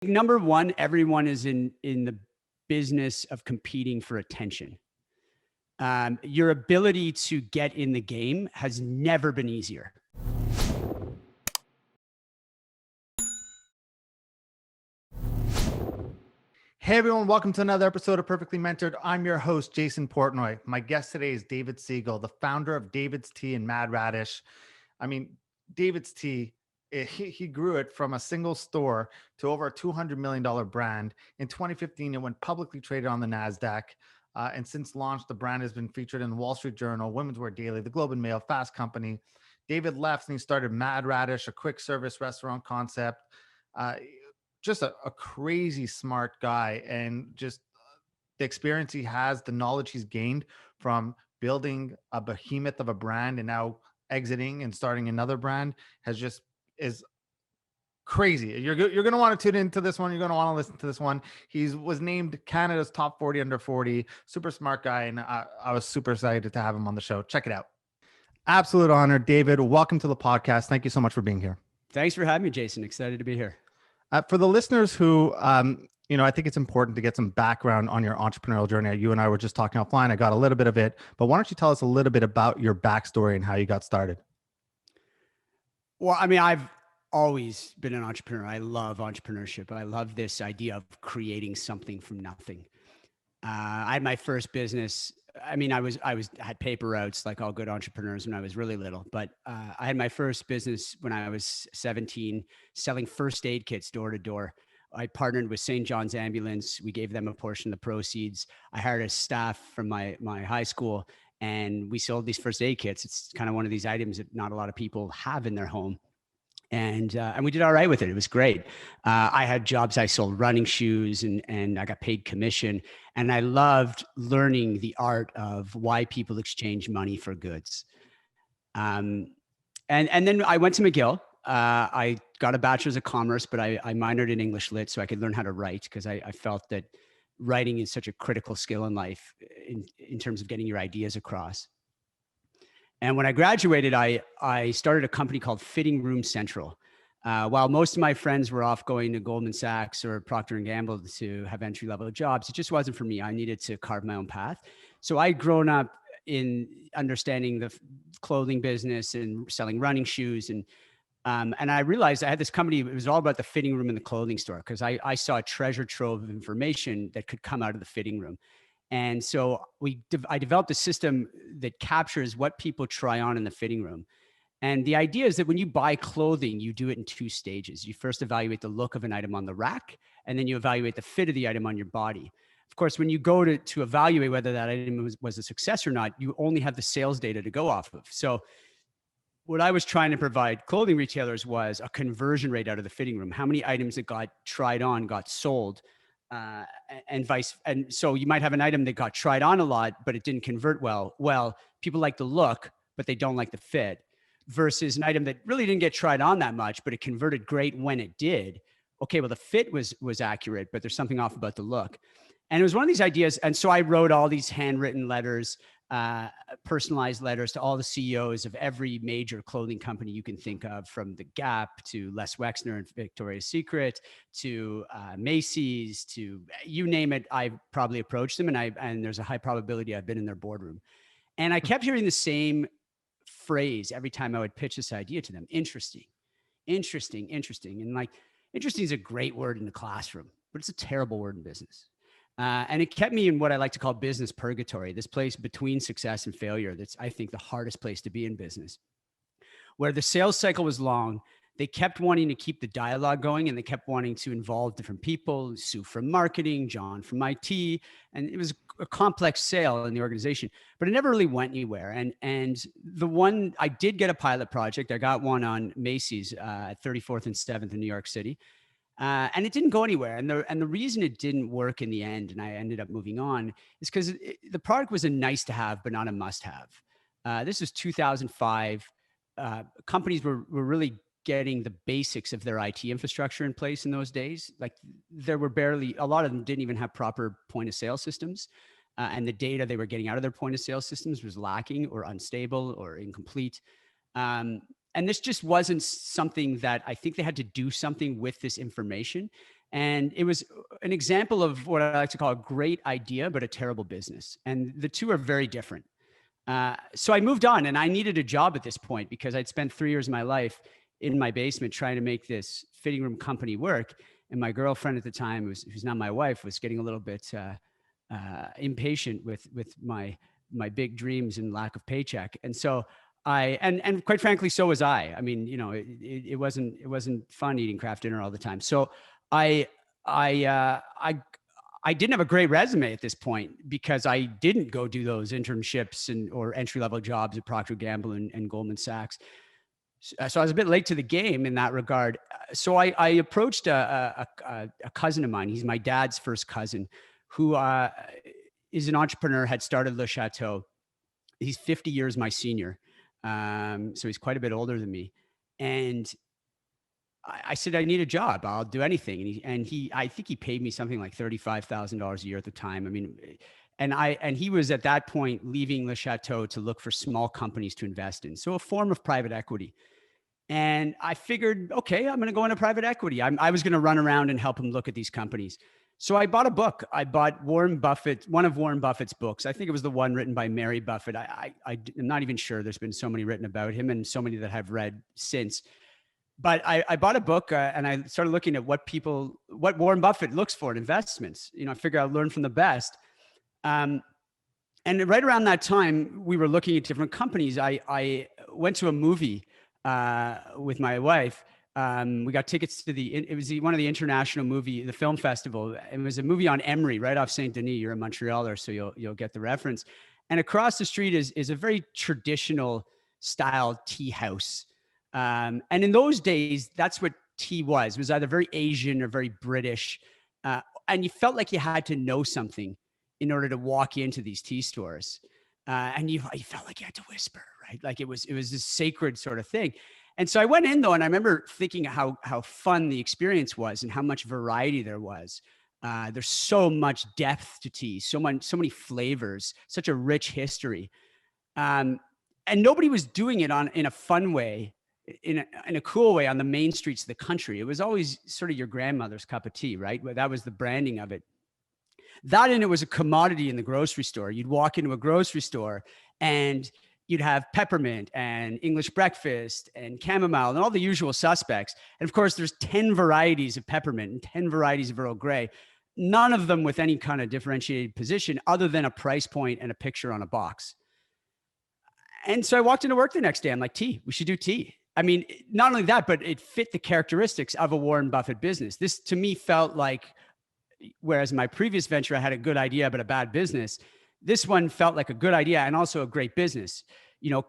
Number one, everyone is in the business of competing for attention. Your ability to get in the game has never been easier. Hey everyone, welcome to another episode of Perfectly Mentored. I'm your host, Jason Portnoy. My guest today is David Segal, the founder of DAVIDsTEA and Mad Radish. DAVIDsTEA, he grew it from a single store to over a $200 million brand. In 2015, it went publicly traded on the NASDAQ. And since launch, the brand has been featured in the Wall Street Journal, Women's Wear Daily, the Globe and Mail, Fast Company. David left and he started Mad Radish, a quick service restaurant concept. Just a crazy smart guy, and just the experience he has, the knowledge he's gained from building a behemoth of a brand and now exiting and starting another brand is crazy. You're going to want to tune into this one. You're going to want to listen to this one. He was named Canada's top 40 under 40, super smart guy. And I was super excited to have him on the show. Check it out. Absolute honor. David, welcome to the podcast. Thank you so much for being here. Thanks for having me, Jason. Excited to be here. For the listeners who, I think it's important to get some background on your entrepreneurial journey. You and I were just talking offline. I got a little bit of it, but why don't you tell us a little bit about your backstory and how you got started? Well, I've always been an entrepreneur. I love entrepreneurship. I love this idea of creating something from nothing. I had my first business. I had paper routes like all good entrepreneurs when I was really little, but I had my first business when I was 17, selling first aid kits door to door. I partnered with St. John's Ambulance. We gave them a portion of the proceeds. I hired a staff from my high school, and we sold these first aid kits. It's kind of one of these items that not a lot of people have in their home. And we did all right with it. It was great. I had jobs. I sold running shoes and I got paid commission. And I loved learning the art of why people exchange money for goods. And then I went to McGill. I got a bachelor's of commerce, but I minored in English lit so I could learn how to write, because I felt that writing is such a critical skill in life in terms of getting your ideas across. And when I graduated, I started a company called Fitting Room Central. While most of my friends were off going to Goldman Sachs or Procter & Gamble to have entry-level jobs, it just wasn't for me. I needed to carve my own path. So I'd grown up in understanding the clothing business and selling running shoes. And I realized I had this company. It was all about the fitting room in the clothing store, because I saw a treasure trove of information that could come out of the fitting room. And so I developed a system that captures what people try on in the fitting room. And the idea is that when you buy clothing, you do it in two stages. You first evaluate the look of an item on the rack, and then you evaluate the fit of the item on your body. Of course, when you go to evaluate whether that item was a success or not, you only have the sales data to go off of. So what I was trying to provide clothing retailers was a conversion rate out of the fitting room. How many items that got tried on got sold? And so you might have an item that got tried on a lot, but it didn't convert well. Well, people like the look, but they don't like the fit, versus an item that really didn't get tried on that much, but it converted great when it did. Okay, well, the fit was accurate, but there's something off about the look. And it was one of these ideas. And so I wrote all these handwritten letters, personalized letters to all the CEOs of every major clothing company you can think of, from The Gap to Les Wexner and Victoria's Secret to Macy's, to you name it. I probably approached them, and there's a high probability I've been in their boardroom. And I kept hearing the same phrase every time I would pitch this idea to them: interesting. And like, interesting is a great word in the classroom, but it's a terrible word in business. And it kept me in what I like to call business purgatory, this place between success and failure. That's, I think, the hardest place to be in business, where the sales cycle was long. They kept wanting to keep the dialogue going, and they kept wanting to involve different people: Sue from marketing, John from IT. And it was a complex sale in the organization, but it never really went anywhere. And the one, I did get a pilot project. I got one on Macy's at 34th and 7th in New York City. And it didn't go anywhere. And the reason it didn't work in the end, and I ended up moving on, is because the product was a nice to have, but not a must have. This was 2005. Companies were really getting the basics of their IT infrastructure in place in those days. Like, there were a lot of them didn't even have proper point of sale systems. And the data they were getting out of their point of sale systems was lacking or unstable or incomplete. And this just wasn't something that I think they had to do something with this information. And it was an example of what I like to call a great idea, but a terrible business. And the two are very different. So I moved on, and I needed a job at this point because I'd spent 3 years of my life in my basement trying to make this fitting room company work. And my girlfriend at the time, who's now my wife, was getting a little bit impatient with my big dreams and lack of paycheck. And so and quite frankly, so was I. I mean, it wasn't fun eating craft dinner all the time. So I I uh, I I didn't have a great resume at this point because I didn't go do those internships or entry level jobs at Procter Gamble and Goldman Sachs. So I was a bit late to the game in that regard. So I approached a cousin of mine. He's my dad's first cousin, who is an entrepreneur, had started Le Chateau. He's 50 years my senior. So he's quite a bit older than me. And I said, I need a job. I'll do anything. I think he paid me something like $35,000 a year at the time. I mean, and he was at that point leaving Le Chateau to look for small companies to invest in. So a form of private equity. And I figured, okay, I'm going to go into private equity. I was going to run around and help him look at these companies. So I bought a book. I bought one of Warren Buffett's books. I think it was the one written by Mary Buffett. I'm not even sure. There's been so many written about him and so many that I've read since. But I bought a book and I started looking at what Warren Buffett looks for in investments. I figure I'll learn from the best. And right around that time, we were looking at different companies. I went to a movie with my wife. We got tickets to one of the international the film festival. It was a movie on Emery, right off Saint Denis. You're a Montrealer, so you'll get the reference. And across the street is a very traditional style tea house. And in those days, that's what tea was. It was either very Asian or very British. And you felt like you had to know something in order to walk into these tea stores. And you felt like you had to whisper, right? Like it was this sacred sort of thing. And so I went in though, and I remember thinking how fun the experience was and how much variety there was. There's so much depth to tea, so many flavors, such a rich history. And nobody was doing it in a fun way, in a cool way on the main streets of the country. It was always sort of your grandmother's cup of tea, right? That was the branding of it. That, and it was a commodity in the grocery store. You'd walk into a grocery store and you'd have peppermint and English breakfast and chamomile and all the usual suspects. And of course, there's 10 varieties of peppermint and 10 varieties of Earl Grey, none of them with any kind of differentiated position other than a price point and a picture on a box. And so I walked into work the next day. I'm like, tea, we should do tea. I mean, not only that, but it fit the characteristics of a Warren Buffett business. This to me felt like, whereas my previous venture, I had a good idea, but a bad business. This one felt like a good idea and also a great business.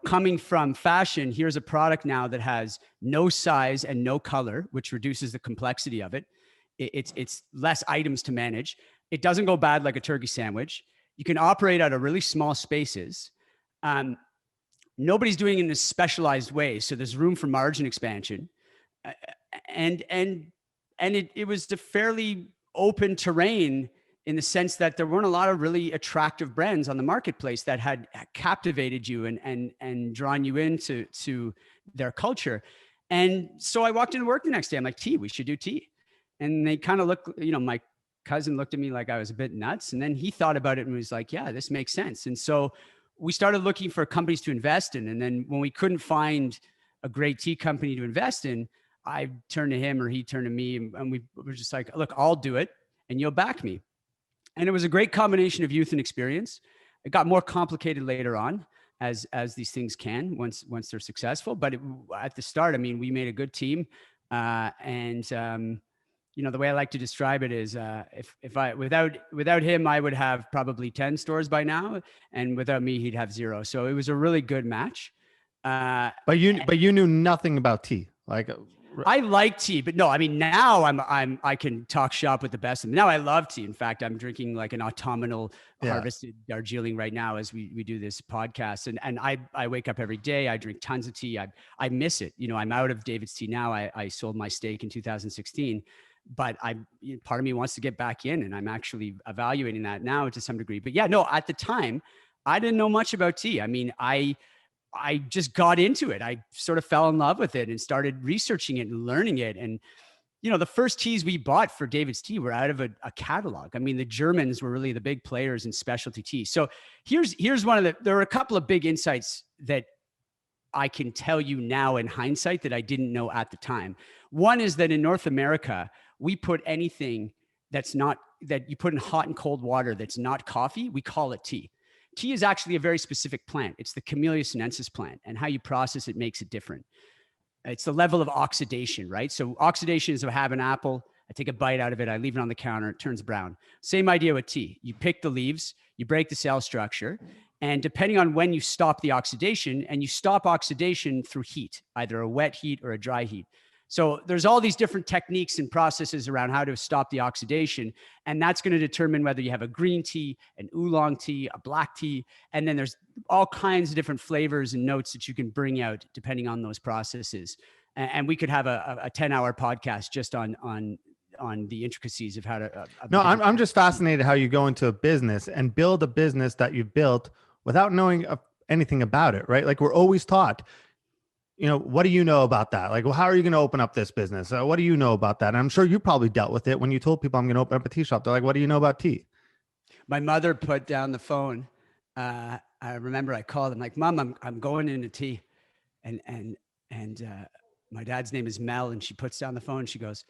Coming from fashion, here's a product now that has no size and no color, which reduces the complexity of it. It's less items to manage. It doesn't go bad like a turkey sandwich. You can operate out of really small spaces. Nobody's doing it in a specialized way, so there's room for margin expansion. And it was a fairly open terrain in the sense that there weren't a lot of really attractive brands on the marketplace that had captivated you and drawn you into their culture. And so I walked into work the next day. I'm like, tea, we should do tea. And they kind of looked, my cousin looked at me like I was a bit nuts. And then he thought about it and was like, yeah, this makes sense. And so we started looking for companies to invest in. And then when we couldn't find a great tea company to invest in, I turned to him or he turned to me, and we were just like, look, I'll do it and you'll back me. And it was a great combination of youth and experience. It got more complicated later on, as these things can once they're successful. But at the start, I mean, we made a good team. The way I like to describe it is, if I without him, I would have probably 10 stores by now, and without me, he'd have 0. So it was a really good match. But you knew nothing about tea, like. I like tea, but no, I mean, now I can talk shop with the best of them. Now I love tea. In fact, I'm drinking like an autumnal harvested Darjeeling right now as we do this podcast. And I wake up every day. I drink tons of tea. I miss it. I'm out of David's Tea now. I sold my stake in 2016, but part of me wants to get back in, and I'm actually evaluating that now to some degree. But yeah, no, at the time, I didn't know much about tea. I mean, I just got into it. I sort of fell in love with it and started researching it and learning it. And the first teas we bought for David's Tea were out of a catalog. I mean, the Germans were really the big players in specialty tea. So here's there are a couple of big insights that I can tell you now in hindsight that I didn't know at the time. One is that in North America, we put anything that you put in hot and cold water that's not coffee, we call it tea. Tea is actually a very specific plant. It's the Camellia sinensis plant, and how you process it makes it different. It's the level of oxidation, right? So oxidation is if I have an apple, I take a bite out of it, I leave it on the counter, it turns brown. Same idea with tea. You pick the leaves, you break the cell structure, and depending on when you stop the oxidation, and you stop oxidation through heat, either a wet heat or a dry heat. So there's all these different techniques and processes around how to stop the oxidation. And that's going to determine whether you have a green tea, an oolong tea, a black tea. And then there's all kinds of different flavors and notes that you can bring out depending on those processes. And we could have a 10-hour podcast just on the intricacies of how to. No, I'm just fascinated how you go into a business and build a business that you've built without knowing anything about it, right? Like we're always taught, what do you know about that? Like, well, how are you going to open up this business? What do you know about that? And I'm sure you probably dealt with it when you told people I'm going to open up a tea shop. They're like, what do you know about tea? My mother put down the phone. I remember I called. I'm like, Mom, I'm going into tea. And my dad's name is Mel. And she puts down the phone. She goes,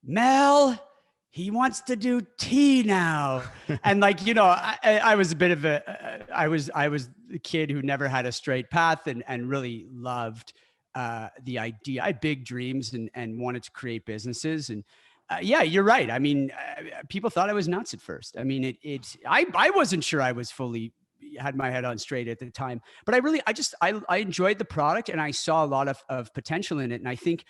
Mel, he wants to do tea now. And I was a bit of I was the kid who never had a straight path and really loved the idea. I had big dreams and wanted to create businesses. And yeah, you're right. I mean, people thought I was nuts at first. I mean, I wasn't sure I was fully had my head on straight at the time, but I enjoyed the product and I saw a lot of potential in it. And I think,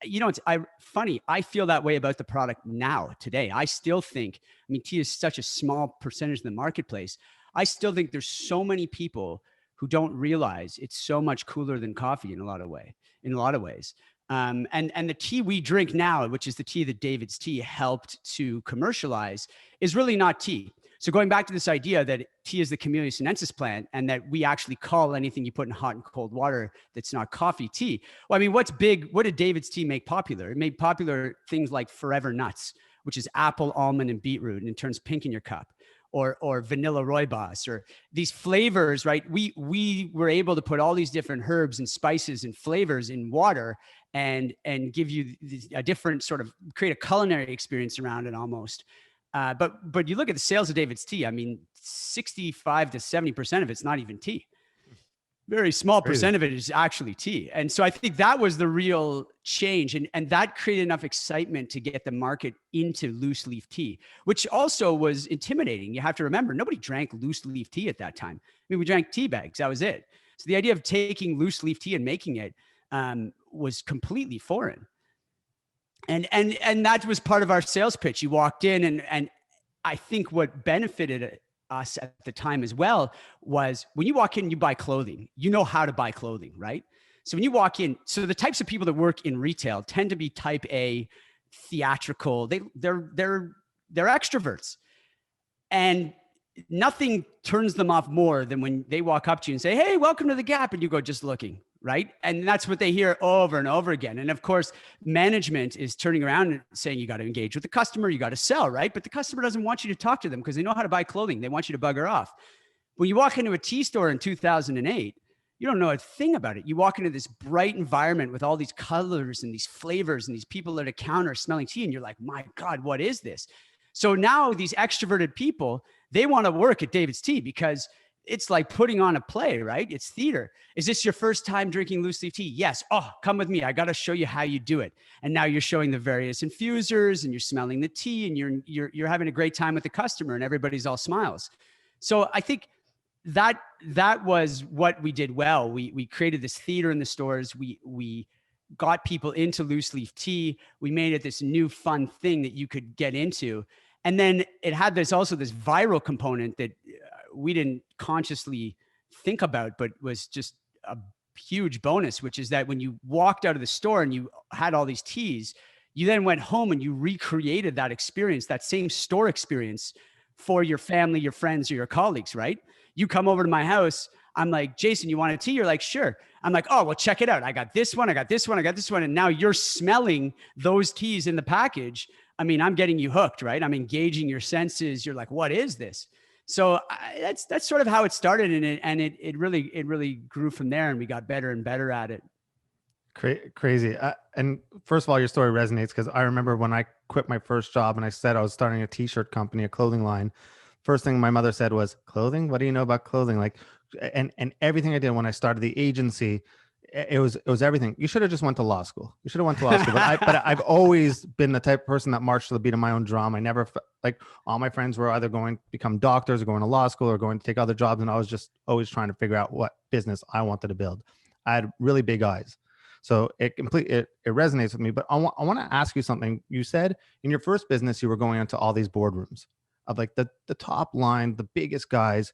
it's funny. I feel that way about the product now today. I still think, tea is such a small percentage of the marketplace. I still think there's so many people who don't realize it's so much cooler than coffee in a lot of ways. And the tea we drink now, which is the tea that David's Tea helped to commercialize, is really not tea. So going back to this idea that tea is the Camellia sinensis plant and that we actually call anything you put in hot and cold water that's not coffee tea. Well, what's big? What did David's Tea make popular? It made popular things like Forever Nuts, which is apple, almond, and beetroot, and it turns pink in your cup. Or vanilla rooibos, or these flavors, right? We were able to put all these different herbs and spices and flavors in water and give you a different sort of create a culinary experience around it almost. But you look at the sales of David's Tea, 65 to 70% of it's not even tea. Very small percent of it is actually tea. And so I think that was the real change. And that created enough excitement to get the market into loose leaf tea, which also was intimidating. You have to remember, nobody drank loose leaf tea at that time. We drank tea bags. That was it. So the idea of taking loose leaf tea and making it was completely foreign. And that was part of our sales pitch. You walked in and I think what benefited us at the time as well was when you walk in, you buy clothing, you know how to buy clothing, right? So when you walk in, so the types of people that work in retail tend to be type A, theatrical. They're extroverts, and nothing turns them off more than when they walk up to you and say, "Hey, welcome to the Gap," and you go, "Just looking." Right. And that's what they hear over and over again. And of course, management is turning around and saying, you got to engage with the customer, you got to sell, right? But the customer doesn't want you to talk to them because they know how to buy clothing. They want you to bugger off. When you walk into a tea store in 2008, you don't know a thing about it. You walk into this bright environment with all these colors and these flavors and these people at a counter smelling tea. And you're like, my God, what is this? So now these extroverted people, they want to work at David's Tea because it's like putting on a play, right? It's theater. Is this your first time drinking loose leaf tea? Yes. Oh, come with me. I got to show you how you do it. And now you're showing the various infusers and you're smelling the tea and you're having a great time with the customer and everybody's all smiles. So I think that was what we did well. We created this theater in the stores. We got people into loose leaf tea. We made it this new fun thing that you could get into. And then it had this viral component that we didn't consciously think about, but was just a huge bonus, which is that when you walked out of the store and you had all these teas, you then went home and you recreated that experience, that same store experience for your family, your friends, or your colleagues, right? You come over to my house. I'm like, Jason, you want a tea? You're like, sure. I'm like, oh, well, check it out. I got this one. I got this one. I got this one. And now you're smelling those teas in the package. I mean, I'm getting you hooked, right? I'm engaging your senses. You're like, what is this? So that's sort of how it started. And it really grew from there. And we got better and better at it. Crazy. And first of all, your story resonates because I remember when I quit my first job and I said I was starting a t-shirt company, a clothing line. First thing my mother said was, clothing? What do you know about clothing? Like, and everything I did when I started the agency, it was everything. You should have just went to law school. You should have went to law school. But I've always been the type of person that marched to the beat of my own drum. I never, like, all my friends were either going to become doctors or going to law school or going to take other jobs. And I was just always trying to figure out what business I wanted to build. I had really big eyes. So it resonates with me. But I want to ask you something. You said in your first business, you were going into all these boardrooms of like the top line, the biggest guys.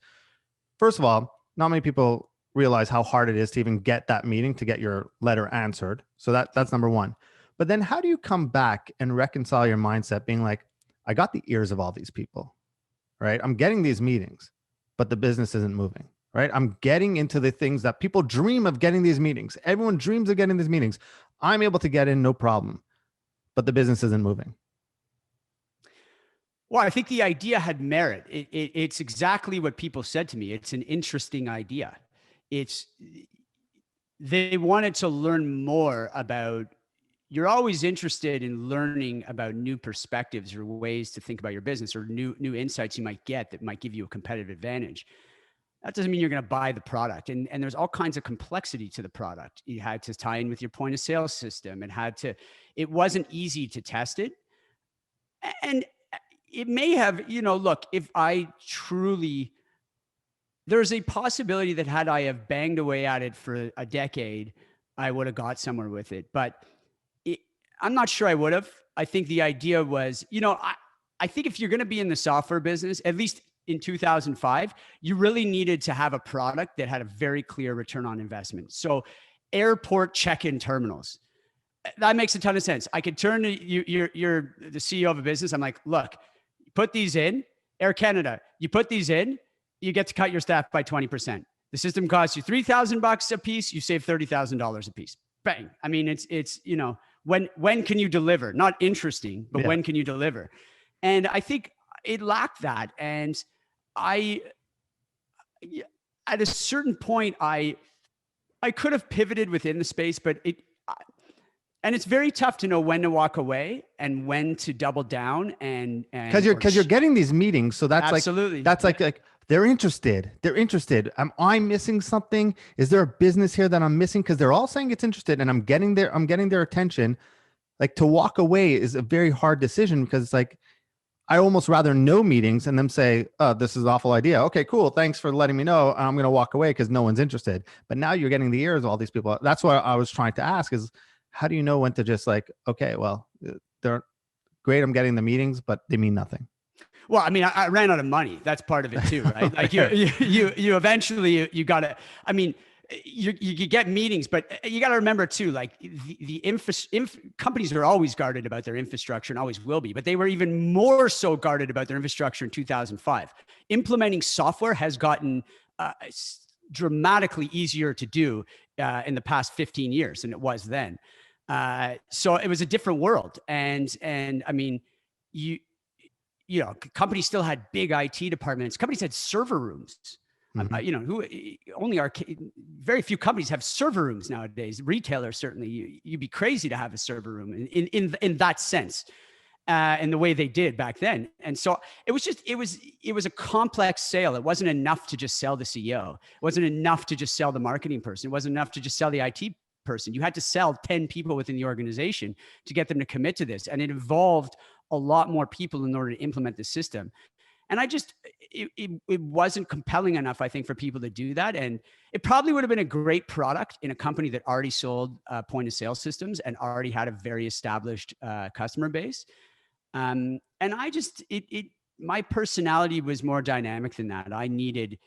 First of all, not many people realize how hard it is to even get that meeting, to get your letter answered. So that's number one. But then how do you come back and reconcile your mindset being like, I got the ears of all these people, right? I'm getting these meetings, but the business isn't moving. Right? I'm getting into the things that people dream of getting these meetings. Everyone dreams of getting these meetings. I'm able to get in, no problem, but the business isn't moving. Well, I think the idea had merit. It's exactly what people said to me. It's an interesting idea. They wanted to learn more about, you're always interested in learning about new perspectives or ways to think about your business or new insights you might get that might give you a competitive advantage. That doesn't mean you're going to buy the product. And there's all kinds of complexity to the product. You had to tie in with your point of sale system. It wasn't easy to test it. And it may have, look, if there's a possibility that had I have banged away at it for a decade, I would have got somewhere with it. But I'm not sure I would have. I think the idea was, I think if you're going to be in the software business, at least in 2005, you really needed to have a product that had a very clear return on investment. So airport check-in terminals, that makes a ton of sense. I could turn to you, you're the CEO of a business. I'm like, look, put these in. Air Canada, you put these in, you get to cut your staff by 20%. The system costs you $3,000 a piece. You save $30,000 a piece. Bang. I mean, it's when can you deliver? Not interesting, but when can you deliver? And I think it lacked that. And at a certain point, I could have pivoted within the space, but and it's very tough to know when to walk away and when to double down and because you're getting these meetings. So that's absolutely. Like they're interested. Am I missing something? Is there a business here that I'm missing? Because they're all saying it's interested and I'm getting their attention. Like, to walk away is a very hard decision because it's like, I almost rather no meetings and them say, oh, this is an awful idea. Okay, cool. Thanks for letting me know. I'm going to walk away because no one's interested. But now you're getting the ears of all these people. That's what I was trying to ask is, how do you know when to just like, okay, well, they're great. I'm getting the meetings, but they mean nothing. Well, I mean, I ran out of money. That's part of it too, right? Like you eventually, you got to, I mean, you get meetings, but you got to remember too, like companies are always guarded about their infrastructure and always will be, but they were even more so guarded about their infrastructure in 2005. Implementing software has gotten dramatically easier to do in the past 15 years than it was then. So it was a different world. And I mean, companies still had big IT departments. Companies had server rooms. Very few companies have server rooms nowadays. Retailers, certainly, you'd be crazy to have a server room in that sense, in the way they did back then. And so it was a complex sale. It wasn't enough to just sell the CEO. It wasn't enough to just sell the marketing person. It wasn't enough to just sell the IT person. You had to sell 10 people within the organization to get them to commit to this. And it involved a lot more people in order to implement the system. And it wasn't compelling enough, I think, for people to do that. And it probably would have been a great product in a company that already sold point of sale systems and already had a very established customer base. And my personality was more dynamic than that. I needed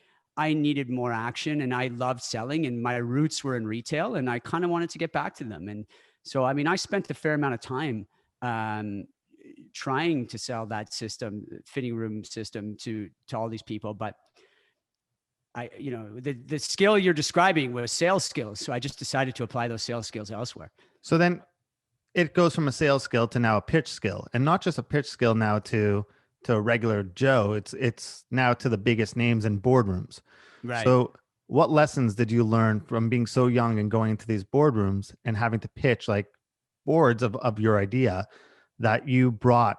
more action, and I loved selling, and my roots were in retail, and I kind of wanted to get back to them. And so, I mean, I spent a fair amount of time trying to sell that system, fitting room system to all these people. But the skill you're describing was sales skills. So I just decided to apply those sales skills elsewhere. So then it goes from a sales skill to now a pitch skill, and not just a pitch skill now to a regular Joe. It's now to the biggest names in boardrooms. Right. So what lessons did you learn from being so young and going into these boardrooms and having to pitch like boards of your idea that you brought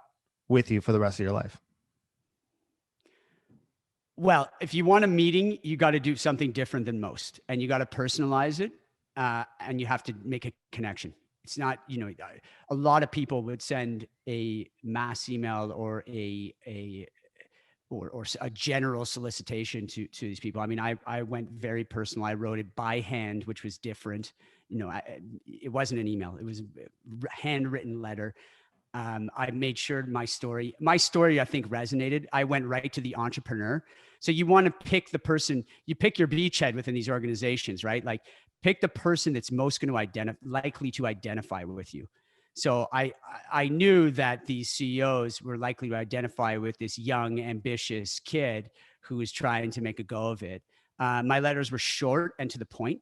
with you for the rest of your life? Well, if you want a meeting, you got to do something different than most, and you got to personalize it, and you have to make a connection. It's not, a lot of people would send a mass email or or a general solicitation to these people. I mean, I went very personal. I wrote it by hand, which was different. It wasn't an email. It was a handwritten letter. I made sure my story, I think resonated. I went right to the entrepreneur. So you want to pick the person, you pick your beachhead within these organizations, right? Like pick the person that's most going to likely to identify with you. So I knew that these CEOs were likely to identify with this young, ambitious kid who was trying to make a go of it. My letters were short and to the point.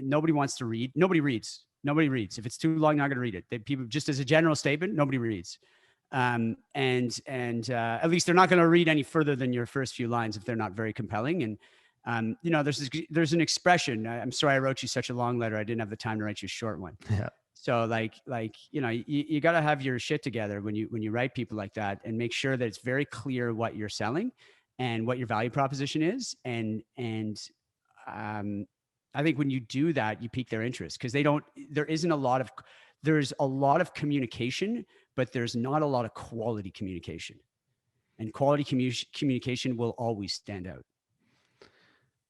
Nobody wants to read. Nobody reads. If it's too long, not going to read it. People, just as a general statement, nobody reads. And at least they're not going to read any further than your first few lines if they're not very compelling. And there's an expression. I'm sorry I wrote you such a long letter. I didn't have the time to write you a short one. Yeah. So you got to have your shit together when you write people like that, and make sure that it's very clear what you're selling and what your value proposition is. And I think when you do that, you pique their interest, because there's a lot of communication, but there's not a lot of quality communication, and quality communication will always stand out.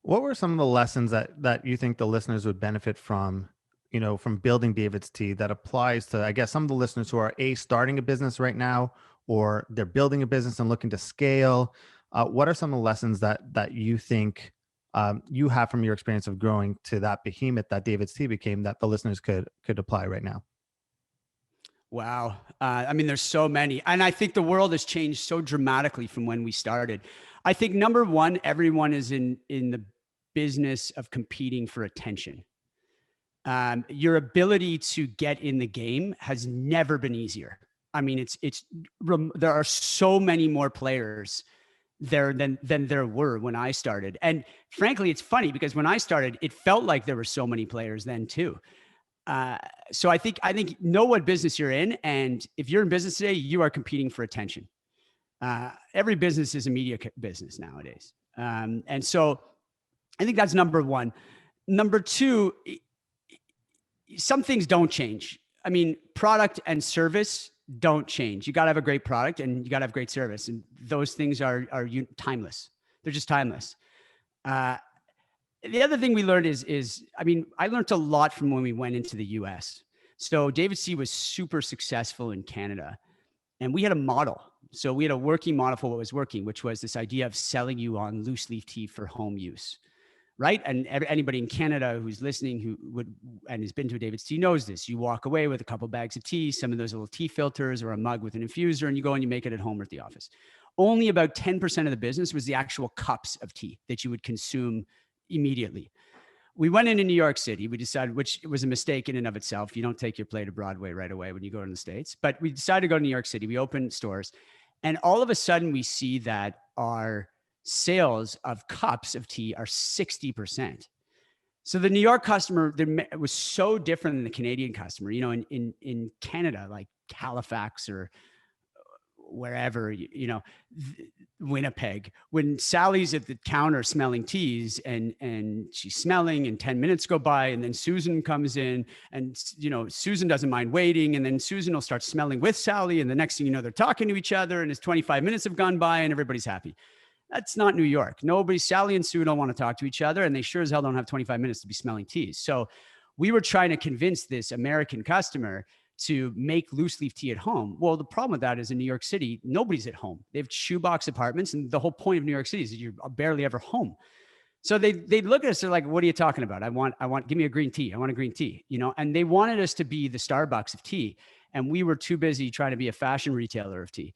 What were some of the lessons that you think the listeners would benefit from, from building DAVIDsTEA, that applies to, I guess, some of the listeners who are starting a business right now, or they're building a business and looking to scale? What are some of the lessons that you think you have from your experience of growing to that behemoth that DAVIDsTEA became, that the listeners could apply right now? Wow. I mean, there's so many. And I think the world has changed so dramatically from when we started. I think number one, everyone is in the business of competing for attention. Your ability to get in the game has never been easier. I mean, there are so many more players there than there were when I started. And frankly, it's funny because when I started, it felt like there were so many players then too. So I think know what business you're in. And if you're in business today, you are competing for attention. Every business is a media business nowadays. And so I think that's number one. Number two, some things don't change. I mean, product and service don't change. You got to have a great product and you got to have great service. And those things are timeless. They're just timeless. The other thing we learned is, I mean, I learned a lot from when we went into the US. So DAVIDsTEA was super successful in Canada, and we had a model. So we had a working model for what was working, which was this idea of selling you on loose leaf tea for home use, right? And anybody in Canada who's listening and has been to a DAVIDsTEA knows this. You walk away with a couple bags of tea, some of those little tea filters, or a mug with an infuser, and you go and you make it at home or at the office. Only about 10% of the business was the actual cups of tea that you would consume immediately. We went into New York City. We decided, which was a mistake in and of itself. You don't take your plate to Broadway right away when you go to the States. But we decided to go to New York City. We opened stores. And all of a sudden, we see that our sales of cups of tea are 60%. So the New York customer was so different than the Canadian customer. In Canada, like Halifax or wherever, Winnipeg, when Sally's at the counter smelling teas and she's smelling and 10 minutes go by, and then Susan comes in and, Susan doesn't mind waiting. And then Susan will start smelling with Sally. And the next thing you know, they're talking to each other and it's 25 minutes have gone by and everybody's happy. That's not New York. Sally and Sue don't want to talk to each other, and they sure as hell don't have 25 minutes to be smelling teas. So we were trying to convince this American customer to make loose leaf tea at home. Well, the problem with that is in New York City, nobody's at home. They have shoebox apartments, and the whole point of New York City is that you're barely ever home. So they look at us, they're like, what are you talking about? I want, give me a green tea. I want a green tea, and they wanted us to be the Starbucks of tea. And we were too busy trying to be a fashion retailer of tea.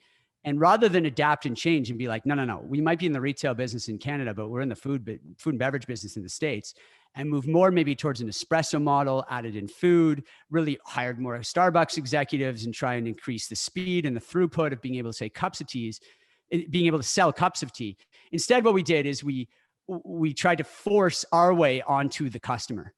And rather than adapt and change and be like, no, we might be in the retail business in Canada, but we're in the food and beverage business in the States, and move more maybe towards an espresso model, added in food, really hired more Starbucks executives and try and increase the speed and the throughput of being able to say cups of teas, being able to sell cups of tea. Instead, what we did is we tried to force our way onto the customer.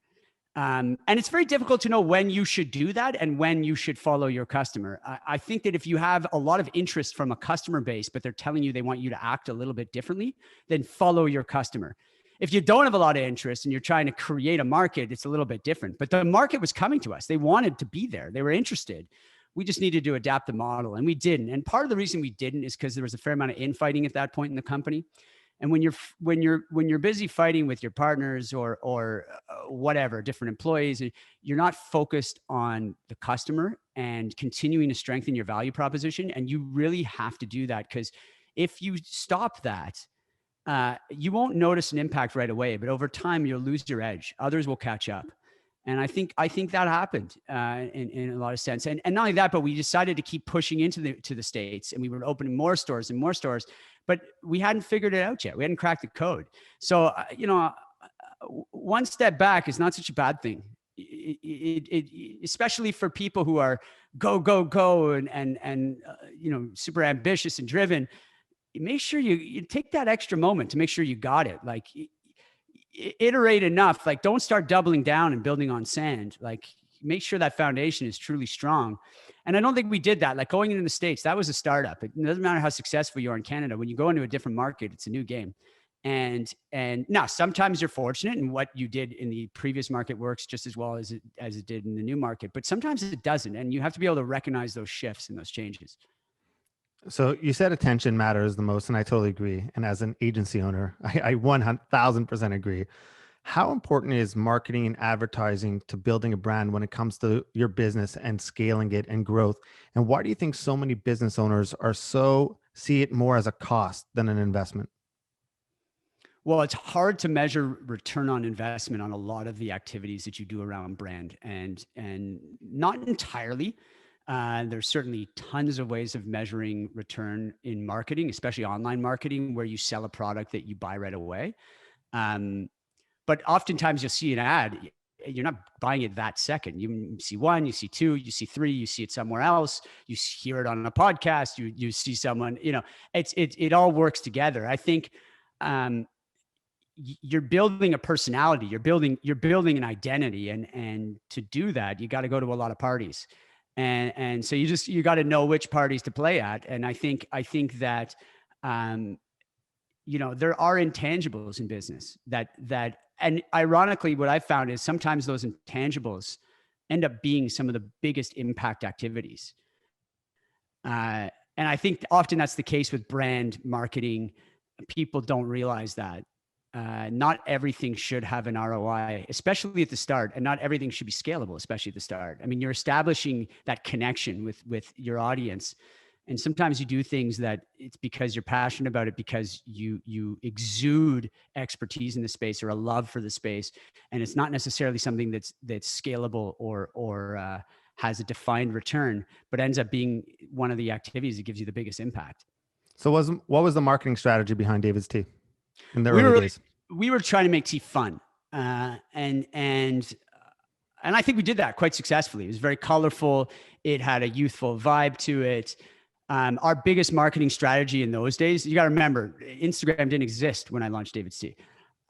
And it's very difficult to know when you should do that and when you should follow your customer. I think that if you have a lot of interest from a customer base, but they're telling you they want you to act a little bit differently, then follow your customer. If you don't have a lot of interest and you're trying to create a market, it's a little bit different. But the market was coming to us. They wanted to be there. They were interested. We just needed to adapt the model, and we didn't. And part of the reason we didn't is because there was a fair amount of infighting at that point in the company. And when you're busy fighting with your partners or whatever, different employees, you're not focused on the customer and continuing to strengthen your value proposition. And you really have to do that, because if you stop that, you won't notice an impact right away, but over time you'll lose your edge. Others will catch up. And I think that happened in a lot of sense. And not only that, but we decided to keep pushing into the States, and we were opening more stores and more stores, but we hadn't figured it out yet. We hadn't cracked the code. So, one step back is not such a bad thing. Especially for people who are go and super ambitious and driven. Make sure you take that extra moment to make sure you got it. Like, iterate enough. Like, don't start doubling down and building on sand. Like, make sure that foundation is truly strong. And I don't think we did that. Like, going into the States, that was a startup. It doesn't matter how successful you are in Canada. When you go into a different market, it's a new game. And now sometimes you're fortunate, and what you did in the previous market works just as well as it did in the new market, but sometimes it doesn't. And you have to be able to recognize those shifts and those changes. So you said attention matters the most, and I totally agree. And as an agency owner, I 1000% agree. How important is marketing and advertising to building a brand when it comes to your business and scaling it and growth? And why do you think so many business owners see it more as a cost than an investment? Well, it's hard to measure return on investment on a lot of the activities that you do around brand, and not entirely. There's certainly tons of ways of measuring return in marketing, especially online marketing, where you sell a product that you buy right away. But oftentimes you'll see an ad, you're not buying it that second. You see one, you see two, you see three, you see it somewhere else. You hear it on a podcast. You see someone. It all works together. I think you're building a personality. You're building an identity, and to do that, you got to go to a lot of parties. And so you got to know which parties to play at. And I think that, there are intangibles in business that, and ironically, what I've found is sometimes those intangibles end up being some of the biggest impact activities. And I think often that's the case with brand marketing. People don't realize that. Not everything should have an ROI, especially at the start, and not everything should be scalable, especially at the start. I mean, you're establishing that connection with your audience. And sometimes you do things that it's because you're passionate about it, because you exude expertise in the space or a love for the space. And it's not necessarily something that's scalable or has a defined return, but ends up being one of the activities that gives you the biggest impact. So what was the marketing strategy behind DAVIDsTEA in the early days? We were trying to make tea fun. And I think we did that quite successfully. It was very colorful. It had a youthful vibe to it. Our biggest marketing strategy in those days, you got to remember, Instagram didn't exist when I launched DAVIDsTEA.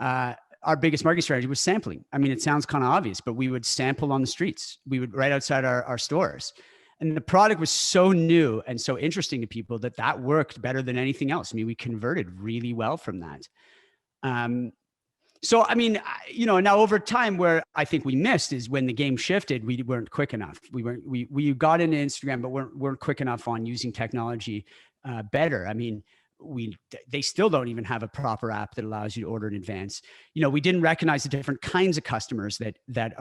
Our biggest marketing strategy was sampling. I mean, it sounds kind of obvious, but we would sample on the streets. We would right outside our stores. And the product was so new and so interesting to people that worked better than anything else. I mean, we converted really well from that. So, I mean, now over time, where I think we missed is when the game shifted, we weren't quick enough. We got into Instagram, but weren't quick enough on using technology better. I mean, they still don't even have a proper app that allows you to order in advance. We didn't recognize the different kinds of customers that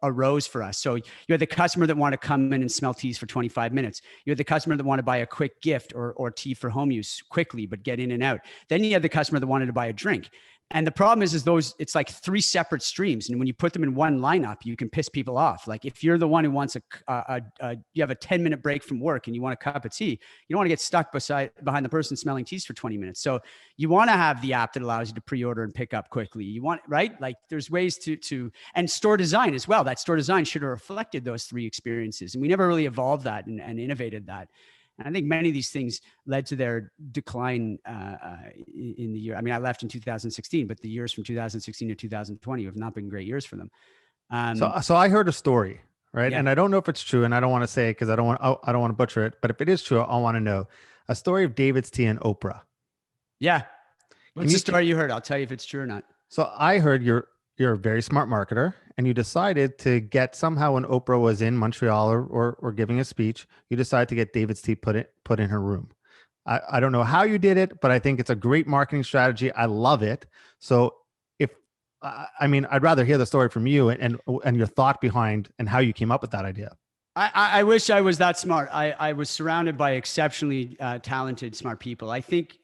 arose for us. So you had the customer that want to come in and smell teas for 25 minutes. You had the customer that want to buy a quick gift or tea for home use quickly, but get in and out. Then you had the customer that wanted to buy a drink. And the problem is it's like three separate streams. And when you put them in one lineup, you can piss people off. Like if you're the one who wants you have a 10-minute break from work and you want a cup of tea, you don't want to get stuck behind the person smelling teas for 20 minutes. So you want to have the app that allows you to pre-order and pick up quickly. You want, right? Like there's ways and store design as well. That store design should have reflected those three experiences. And we never really evolved that and innovated that. And I think many of these things led to their decline in the year. I mean, I left in 2016, but the years from 2016 to 2020 have not been great years for them. So I heard a story, right? Yeah. And I don't know if it's true, and I don't want to say it because I don't want to butcher it. But if it is true, I want to know a story of DAVIDsTEA and Oprah. Yeah. What's the story you heard? I'll tell you if it's true or not. So I heard you're a very smart marketer, and you decided to get somehow when Oprah was in Montreal or giving a speech, you decided to get DAVIDsTEA put in her room. I don't know how you did it, but I think it's a great marketing strategy. I love it. So I mean, I'd rather hear the story from you and your thought behind and how you came up with that idea. I wish I was that smart. I was surrounded by exceptionally talented, smart people. I think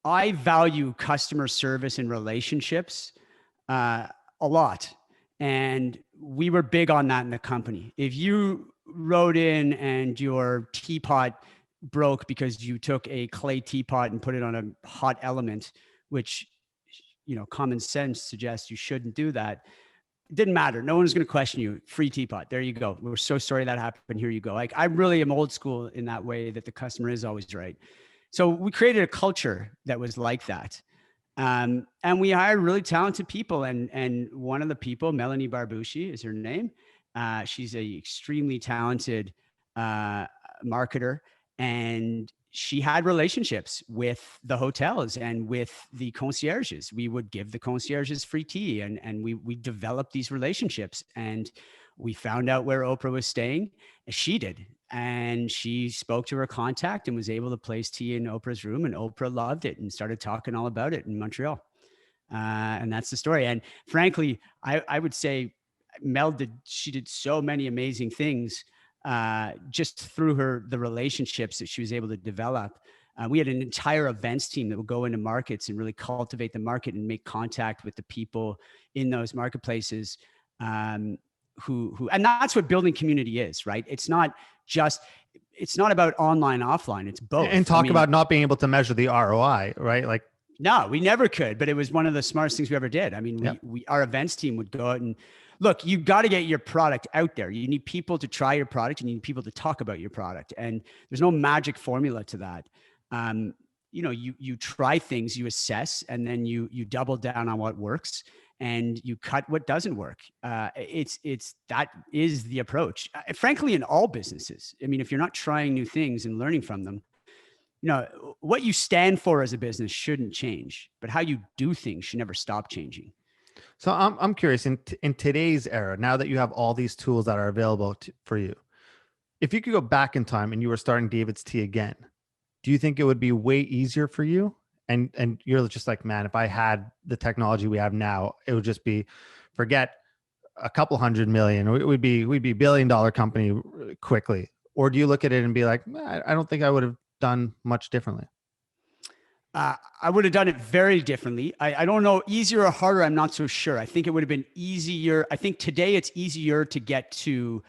I value customer service and relationships a lot. And we were big on that in the company. If you wrote in and your teapot broke because you took a clay teapot and put it on a hot element, which, common sense suggests you shouldn't do that, it didn't matter. No one's going to question you. Free teapot. There you go. We're so sorry that happened. Here you go. Like I really am old school in that way that the customer is always right. So we created a culture that was like that. And we hired really talented people. And one of the people, Melanie Barbucci is her name. She's a extremely talented marketer. And she had relationships with the hotels and with the concierges. We would give the concierges free tea and we developed these relationships. And we found out where Oprah was staying. She did. And she spoke to her contact and was able to place tea in Oprah's room. And Oprah loved it and started talking all about it in Montreal. And that's the story. And frankly, I would say she did so many amazing things just through the relationships that she was able to develop. We had an entire events team that would go into markets and really cultivate the market and make contact with the people in those marketplaces. And that's what building community is, right? It's not about online, offline. It's both. And about not being able to measure the ROI, right? Like, no, we never could, but it was one of the smartest things we ever did. I mean, our events team would go out and look, you got to get your product out there. You need people to try your product. You need people to talk about your product. And there's no magic formula to that. You try things, you assess, and then you double down on what works and you cut what doesn't work. That is the approach. Frankly, in all businesses. I mean, if you're not trying new things and learning from them, what you stand for as a business shouldn't change, but how you do things should never stop changing. So I'm curious in today's era, now that you have all these tools that are available for you, if you could go back in time and you were starting DAVIDsTEA again, do you think it would be way easier for you? And you're just like, man, if I had the technology we have now, it would just be, forget a couple $100 million. We'd be $1 billion company quickly. Or do you look at it and be like, I don't think I would have done much differently? I would have done it very differently. I don't know, easier or harder, I'm not so sure. I think it would have been easier. I think today it's easier to get to,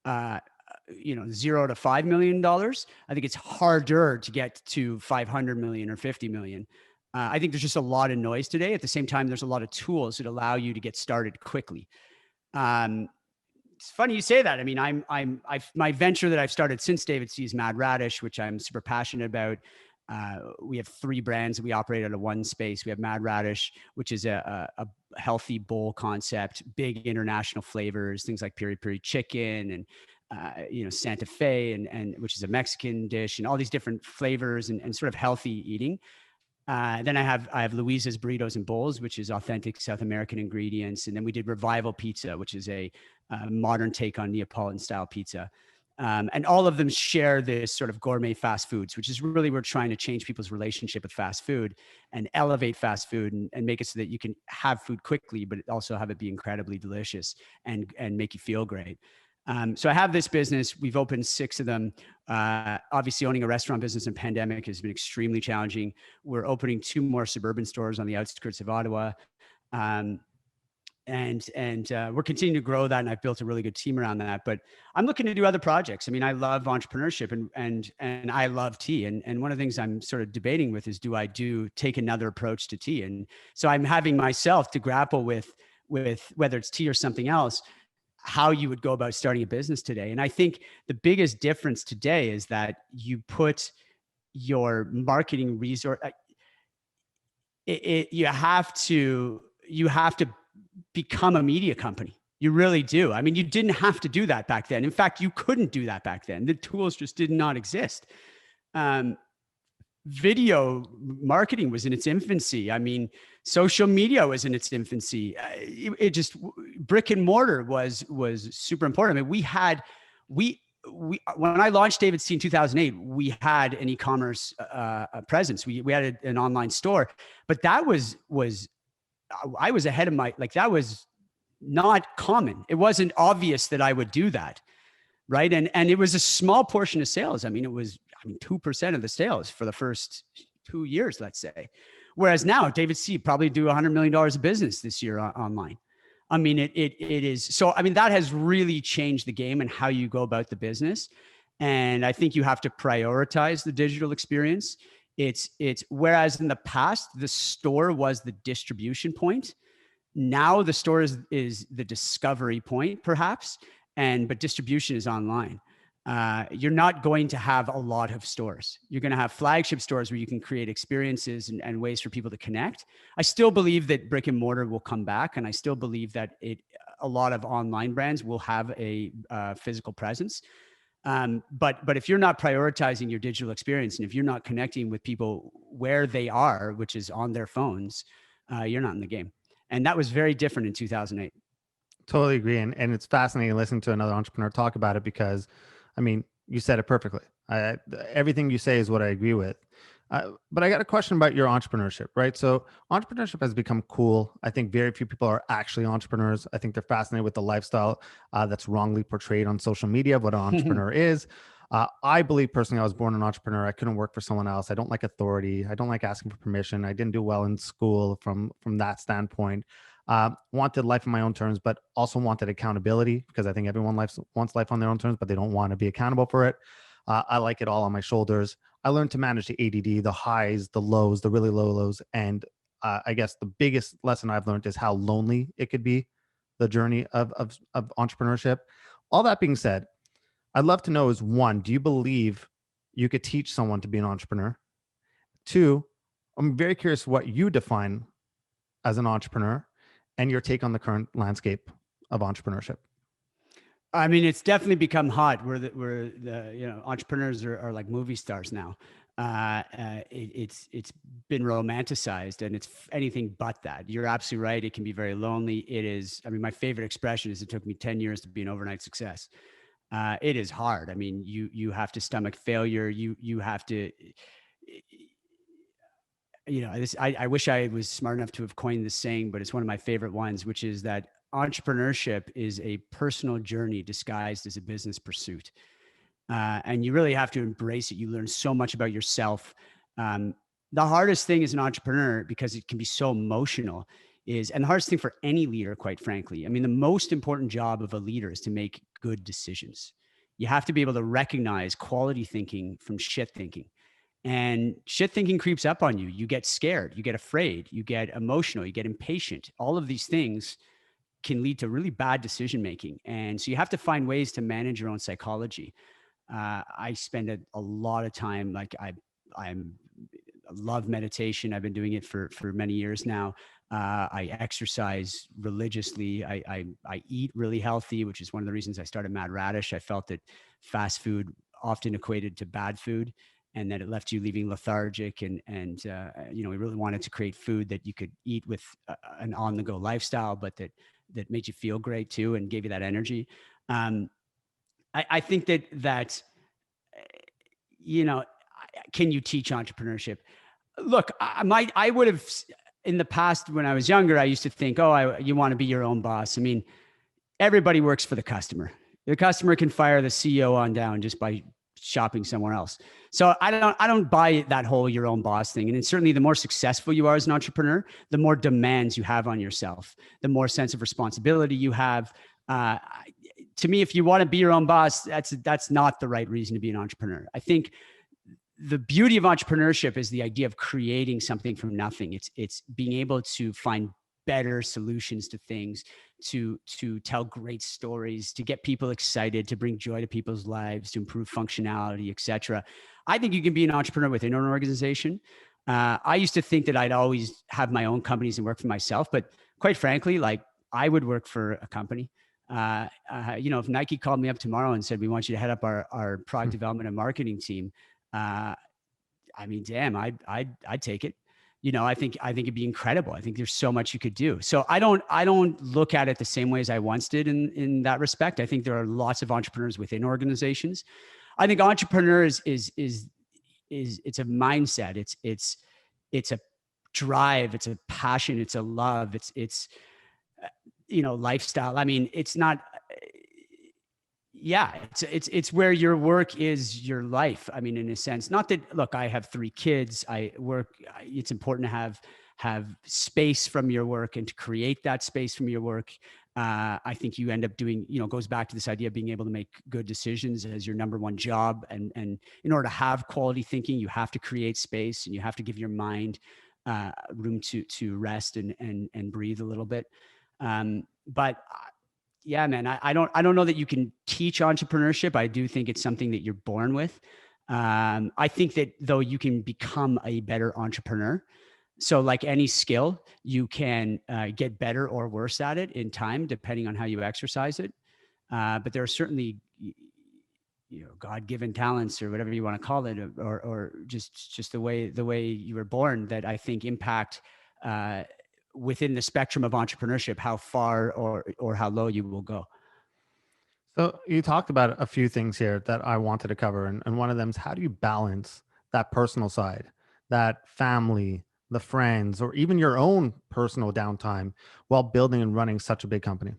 $0 to $5 million. I think it's harder to get to 500 million or 50 million. I think there's just a lot of noise today. At the same time, there's a lot of tools that allow you to get started quickly. It's funny you say that. I mean, my venture that I've started since DAVIDsTEA is Mad Radish, which I'm super passionate about. We have 3 brands that we operate out of one space. We have Mad Radish, which is a healthy bowl concept, big international flavors, things like piri piri chicken and Santa Fe and which is a Mexican dish, and all these different flavors and sort of healthy eating. Then I have Louisa's Burritos and Bowls, which is authentic South American ingredients. And then we did Revival Pizza, which is a modern take on Neapolitan style pizza. And all of them share this sort of gourmet fast foods, which is really, we're trying to change people's relationship with fast food and elevate fast food and make it so that you can have food quickly, but also have it be incredibly delicious and make you feel great. So I have this business. We've opened 6 of them. Obviously, owning a restaurant business in pandemic has been extremely challenging. We're opening 2 more suburban stores on the outskirts of Ottawa. Um, and we're continuing to grow that, and I've built a really good team around that. But I'm looking to do other projects. I mean, I love entrepreneurship, and I love tea. And one of the things I'm sort of debating with is, do I take another approach to tea? And so I'm having myself to grapple with whether it's tea or something else, how you would go about starting a business today. And I think the biggest difference today is that you put your marketing resource. You have to become a media company. You really do. I mean, you didn't have to do that back then. In fact, you couldn't do that back then. The tools just did not exist. Video marketing was in its infancy. I mean, social media was in its infancy. It just, brick and mortar was super important. I mean, when I launched DAVIDsTEA in 2008, we had an e-commerce presence. We had an online store, but that was I was ahead of that was not common. It wasn't obvious that I would do that. Right. And it was a small portion of sales. I mean, it was 2% of the sales for the first 2 years, let's say. Whereas now DAVIDsTEA probably do $100 million of business this year online. I mean, it is. So, I mean, that has really changed the game and how you go about the business. And I think you have to prioritize the digital experience. It's whereas in the past, the store was the distribution point. Now the store is the discovery point, perhaps. But distribution is online. You're not going to have a lot of stores. You're going to have flagship stores where you can create experiences and ways for people to connect. I still believe that brick and mortar will come back. And I still believe that a lot of online brands will have a physical presence. But if you're not prioritizing your digital experience, and if you're not connecting with people where they are, which is on their phones, you're not in the game. And that was very different in 2008. Totally agree. And it's fascinating listening to another entrepreneur talk about it because, I mean, you said it perfectly. Everything you say is what I agree with. But I got a question about your entrepreneurship, right? So entrepreneurship has become cool. I think very few people are actually entrepreneurs. I think they're fascinated with the lifestyle that's wrongly portrayed on social media of what an entrepreneur is. I believe personally, I was born an entrepreneur. I couldn't work for someone else. I don't like authority. I don't like asking for permission. I didn't do well in school from that standpoint. Wanted life on my own terms, but also wanted accountability because I think everyone wants life on their own terms, but they don't want to be accountable for it. I like it all on my shoulders. I learned to manage the ADD, the highs, the lows, the really low lows. And I guess the biggest lesson I've learned is how lonely it could be, the journey of entrepreneurship. All that being said, I'd love to know is 1, do you believe you could teach someone to be an entrepreneur? 2, I'm very curious what you define as an entrepreneur and your take on the current landscape of entrepreneurship. I mean, it's definitely become hot. Where entrepreneurs are like movie stars now. It's been romanticized, and it's anything but that. You're absolutely right. It can be very lonely. It is. I mean, my favorite expression is, "It took me 10 years to be an overnight success." It is hard. I mean, you have to stomach failure. You have to. I wish I was smart enough to have coined this saying, but it's one of my favorite ones, which is that entrepreneurship is a personal journey disguised as a business pursuit. And you really have to embrace it. You learn so much about yourself. The hardest thing as an entrepreneur, because it can be so emotional, and the hardest thing for any leader, quite frankly, I mean, the most important job of a leader is to make good decisions. You have to be able to recognize quality thinking from shit thinking. And shit thinking creeps up on you. You get scared, you get afraid, you get emotional, you get impatient. All of these things can lead to really bad decision making. And so you have to find ways to manage your own psychology. I spend a lot of time, I love meditation. I've been doing it for many years now. I exercise religiously. I eat really healthy, which is one of the reasons I started Mad Radish. I felt that fast food often equated to bad food, and that it left you leaving lethargic. We really wanted to create food that you could eat with an on-the-go lifestyle, but that made you feel great too and gave you that energy. I think that can you teach entrepreneurship? Look, I would have in the past when I was younger, I used to think, you want to be your own boss. I mean, everybody works for the customer. The customer can fire the CEO on down just by shopping somewhere else. So I don't buy that whole your own boss thing. And certainly the more successful you are as an entrepreneur, the more demands you have on yourself, the more sense of responsibility you have. To me, if you want to be your own boss, that's not the right reason to be an entrepreneur. I think the beauty of entrepreneurship is the idea of creating something from nothing. It's being able to find better solutions to things, to tell great stories, to get people excited, to bring joy to people's lives, to improve functionality, etc. I think you can be an entrepreneur within an organization. I used to think that I'd always have my own companies and work for myself, but quite frankly, like I would work for a company. If Nike called me up tomorrow and said, we want you to head up our product development and marketing team, damn, I'd take it. I think it'd be incredible. I think there's so much you could do. So I don't look at it the same way as I once did in that respect. I think there are lots of entrepreneurs within organizations. I think entrepreneurs is it's a mindset. It's a drive. It's a passion. It's a love. It's lifestyle. I mean, it's not. Yeah, it's where your work is your life. I mean, in a sense, not that, look, I have 3 kids. I work. It's important to have space from your work and to create that space from your work. I think you end up doing, goes back to this idea of being able to make good decisions as your number one job. And in order to have quality thinking, you have to create space and you have to give your mind room to rest and breathe a little bit. But yeah, man, I don't know that you can teach entrepreneurship. I do think it's something that you're born with. I think that though you can become a better entrepreneur. So like any skill, you can get better or worse at it in time, depending on how you exercise it. But there are certainly, God-given talents or whatever you want to call it, or just the way you were born that I think impact within the spectrum of entrepreneurship, how far or how low you will go. So you talked about a few things here that I wanted to cover. And one of them is, how do you balance that personal side, that family, the friends, or even your own personal downtime while building and running such a big company?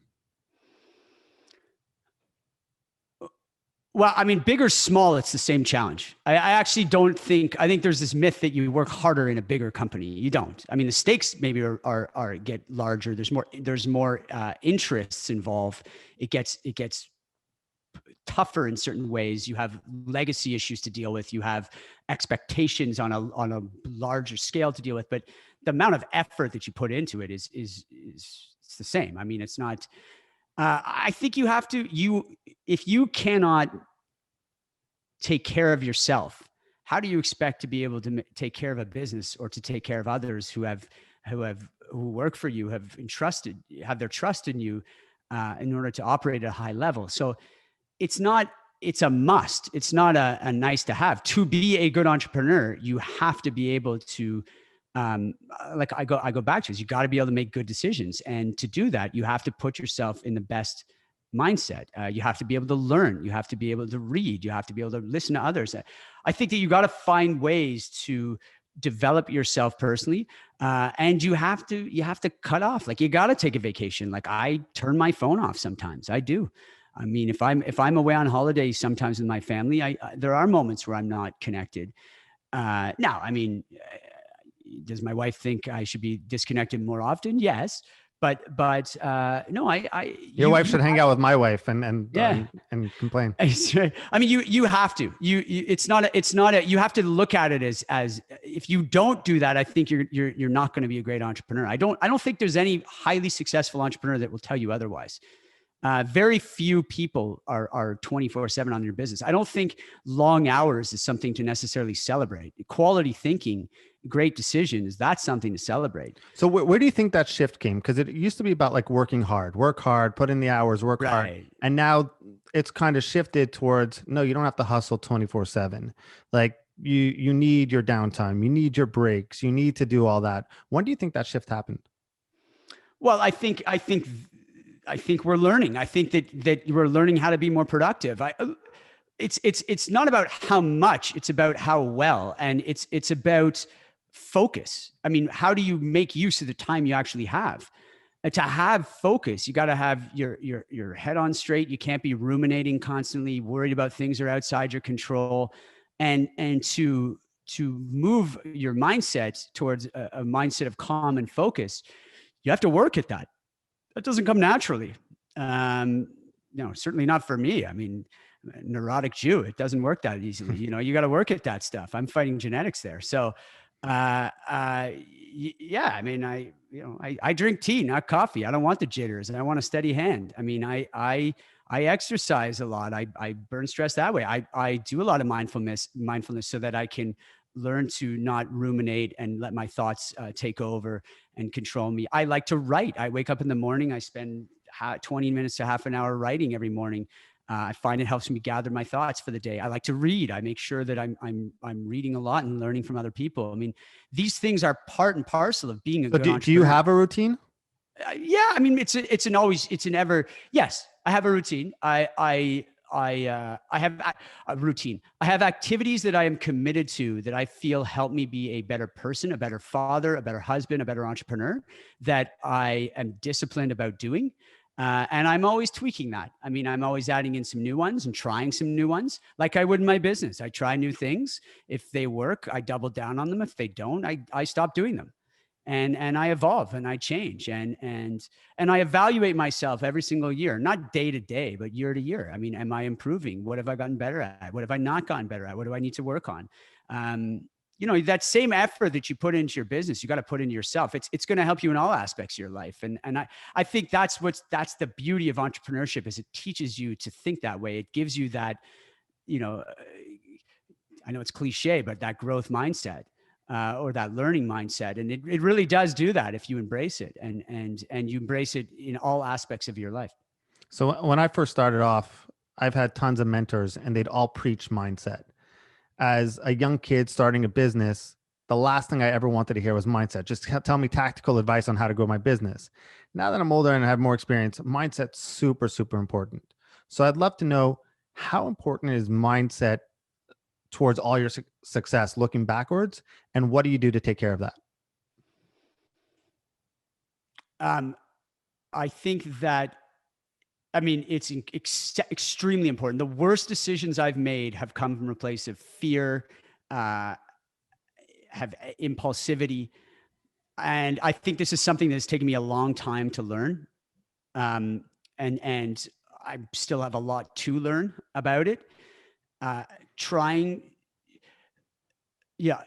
Well, I mean, big or small, it's the same challenge. I actually don't think, I think there's this myth that you work harder in a bigger company. You don't. I mean, the stakes maybe are get larger. There's more interests involved. It gets tougher in certain ways. You have legacy issues to deal with. You have expectations on a larger scale to deal with. But the amount of effort that you put into it is it's the same. I mean, it's not. I think you have to. If you cannot take care of yourself, how do you expect to be able to take care of a business or to take care of others who work for you, have their trust in you in order to operate at a high level? So it's a must. It's not a nice to have. To be a good entrepreneur, you have to be able to, like I go back to is you got to be able to make good decisions. And to do that, you have to put yourself in the best mindset. You have to be able to learn. You have to be able to read. You have to be able to listen to others. I think that you got to find ways to develop yourself personally. And you have to cut off, like you got to take a vacation. Like I turn my phone off sometimes. I do. I mean, if I'm away on holiday, sometimes with my family, there are moments where I'm not connected. Now, I mean, does my wife think I should be disconnected more often? Yes. But no, Your wife should hang out with my wife and complain. I mean, you have to, it's not a, you have to look at it as if you don't do that, I think you're not going to be a great entrepreneur. I don't think there's any highly successful entrepreneur that will tell you otherwise. Very few people are 24/7 on their business. I don't think long hours is something to necessarily celebrate. Quality thinking, great decisions, that's something to celebrate. So where do you think that shift came? Because it used to be about like work hard, put in the hours, work hard. And now it's kind of shifted towards, no, you don't have to hustle 24/7. Like you need your downtime, you need your breaks, you need to do all that. When do you think that shift happened? Well, I think we're learning. I think that we're learning how to be more productive. It's not about how much, it's about how well. And it's about focus. I mean, how do you make use of the time you actually have? to have focus, you got to have your head on straight. You can't be ruminating constantly, worried about things that are outside your control, and to move your mindset towards a mindset of calm and focus, you have to work at that. That doesn't come naturally. Um, no, certainly not for me. I mean, neurotic Jew, it doesn't work that easily. You know, you got to work at that stuff. I'm fighting genetics there. So, yeah, I mean, I drink tea, not coffee. I don't want the jitters, and I want a steady hand. I mean, I exercise a lot. I burn stress that way. I do a lot of mindfulness so that I can learn to not ruminate and let my thoughts take over and control me. I like to write. I wake up in the morning. I spend 20 minutes to half an hour writing every morning. I find it helps me gather my thoughts for the day. I like to read. I make sure that I'm reading a lot and learning from other people. I mean, these things are part and parcel of being a So good do you entrepreneur. have a routine? Yeah, I mean, it's an ever. Yes, I have a routine. I have a routine. I have activities that I am committed to that I feel help me be a better person, a better father, a better husband, a better entrepreneur, that I am disciplined about doing. And I'm always tweaking that. I mean, I'm always adding in some new ones and trying some new ones, like I would in my business. I try new things. If they work, I double down on them. If they don't, I stop doing them. And I evolve and I change and I evaluate myself every single year, not day to day, but year to year. I mean, am I improving? What have I gotten better at? What have I not gotten better at? What do I need to work on? You know, that same effort that you put into your business, you got to put into yourself. It's going to help you in all aspects of your life. And I think that's the beauty of entrepreneurship is it teaches you to think that way. It gives you that, you know, I know it's cliche, but that growth mindset. Or that learning mindset. And it really does do that if you embrace it and you embrace it in all aspects of your life. So when I first started off, I've had tons of mentors and they'd all preach mindset. As a young kid starting a business, the last thing I ever wanted to hear was mindset. Just tell me tactical advice on how to grow my business. Now that I'm older and I have more experience, mindset's super, super important. So I'd love to know, how important is mindset towards all your success looking backwards? And what do you do to take care of that? Um, I think that, I mean, it's extremely important. The worst decisions I've made have come from a place of fear, uh, have impulsivity. And I think this is something that's taken me a long time to learn. Um, and I still have a lot to learn about it. Uh, trying Yeah.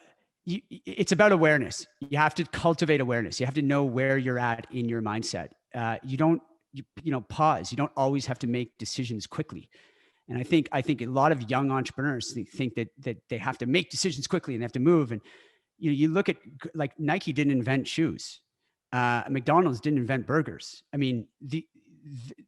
It's about awareness. You have to cultivate awareness. You have to know where you're at in your mindset. You don't, pause. You don't always have to make decisions quickly. And I think a lot of young entrepreneurs think that they have to make decisions quickly and they have to move. And you look at, like, Nike didn't invent shoes. McDonald's didn't invent burgers. I mean,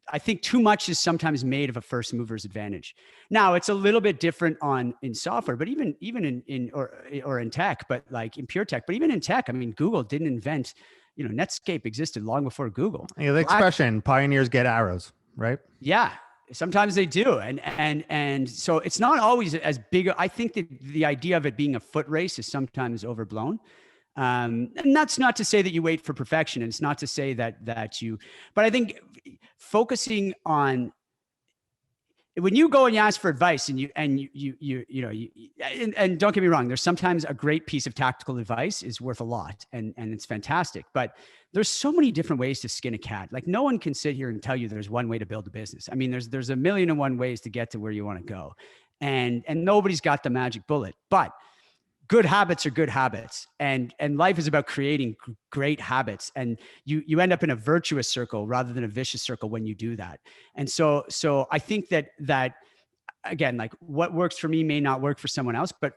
I think too much is sometimes made of a first mover's advantage. Now it's a little bit different in software, but even or in tech, but like in pure tech, but even in tech, I mean, Google didn't invent, Netscape existed long before Google. Yeah, the expression pioneers get arrows, right? Yeah, sometimes they do. And so it's not always as big. I think that the idea of it being a foot race is sometimes overblown. And that's not to say that you wait for perfection. And it's not to say that you, but I think focusing on, when you go and you ask for advice and don't get me wrong, there's sometimes a great piece of tactical advice is worth a lot and it's fantastic, but there's so many different ways to skin a cat. Like, no one can sit here and tell you there's one way to build a business. I mean, there's a million and one ways to get to where you want to go, and nobody's got the magic bullet, but good habits are good habits, and life is about creating great habits, and you end up in a virtuous circle rather than a vicious circle when you do that. And so I think that again, like, what works for me may not work for someone else, but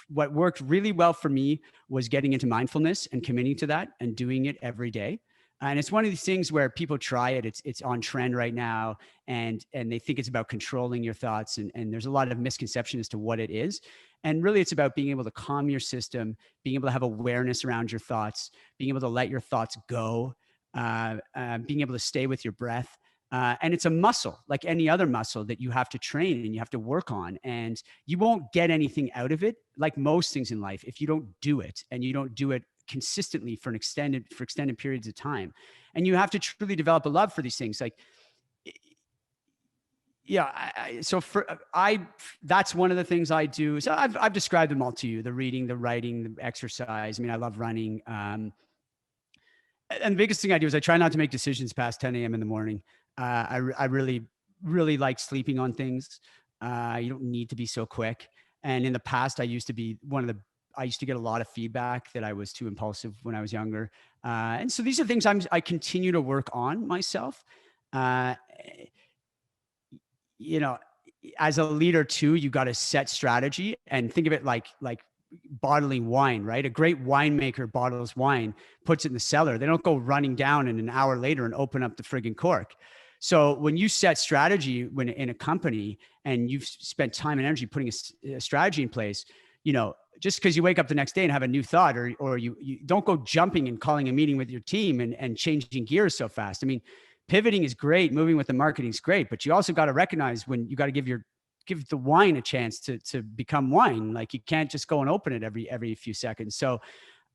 what worked really well for me was getting into mindfulness and committing to that and doing it every day. And it's one of these things where people try it. It's on trend right now, and they think it's about controlling your thoughts. And there's a lot of misconception as to what it is. And really, it's about being able to calm your system, being able to have awareness around your thoughts, being able to let your thoughts go, being able to stay with your breath. And it's a muscle, like any other muscle, that you have to train and you have to work on. And you won't get anything out of it, like most things in life, if you don't do it, and you don't do it consistently for extended periods of time. And you have to truly develop a love for these things. Like, yeah. That's one of the things I do. So I've described them all to you: the reading, the writing, the exercise. I mean, I love running. And the biggest thing I do is I try not to make decisions past 10 a.m. in the morning. I really, really like sleeping on things. You don't need to be so quick. And in the past, I used to get a lot of feedback that I was too impulsive when I was younger. And so these are things I continue to work on myself. Uh, you know, as a leader too, you got to set strategy and think of it like bottling wine, right? A great winemaker bottles wine, puts it in the cellar. They don't go running down and an hour later and open up the friggin' cork. So when you set strategy when in a company and you've spent time and energy putting a strategy in place, just because you wake up the next day and have a new thought, or you don't go jumping and calling a meeting with your team and changing gears so fast. I mean, pivoting is great. Moving with the marketing is great, but you also got to recognize when you got to give the wine a chance to become wine. Like, you can't just go and open it every few seconds. So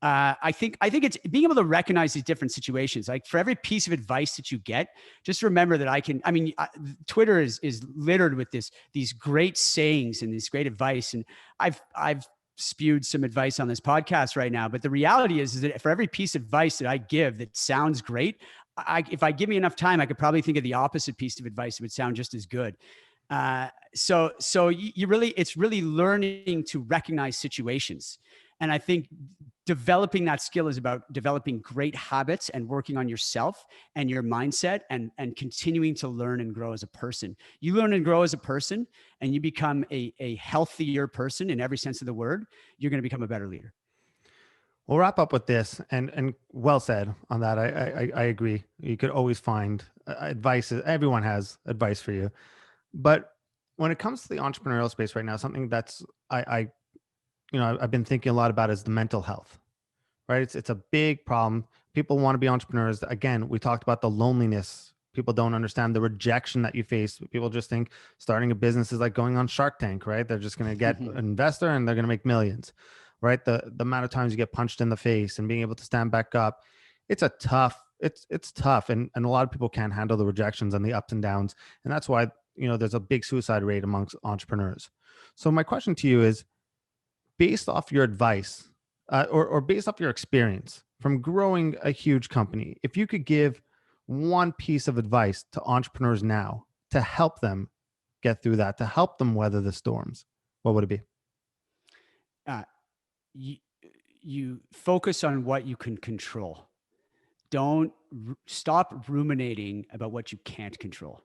I think it's being able to recognize these different situations. Like, for every piece of advice that you get, just remember that Twitter is littered with these great sayings and this great advice. And I've spewed some advice on this podcast right now, but the reality is that for every piece of advice that I give that sounds great, if I give me enough time, I could probably think of the opposite piece of advice that would sound just as good. So it's really learning to recognize situations. And I think developing that skill is about developing great habits and working on yourself and your mindset and continuing to learn and grow as a person. You learn and grow as a person and you become a healthier person in every sense of the word. You're going to become a better leader. We'll wrap up with this, and well said on that. I agree. You could always find advice. Everyone has advice for you. But when it comes to the entrepreneurial space right now, something that's I've been thinking a lot about is the mental health, right? It's a big problem. People want to be entrepreneurs. Again, we talked about the loneliness. People don't understand the rejection that you face. People just think starting a business is like going on Shark Tank, right? They're just going to get an investor and they're going to make millions, right? The amount of times you get punched in the face and being able to stand back up, it's tough. And a lot of people can't handle the rejections and the ups and downs. And that's why, there's a big suicide rate amongst entrepreneurs. So my question to you is, based off your advice or based off your experience from growing a huge company, if you could give one piece of advice to entrepreneurs now to help them get through that, to help them weather the storms, what would it be? You focus on what you can control. Don't stop ruminating about what you can't control.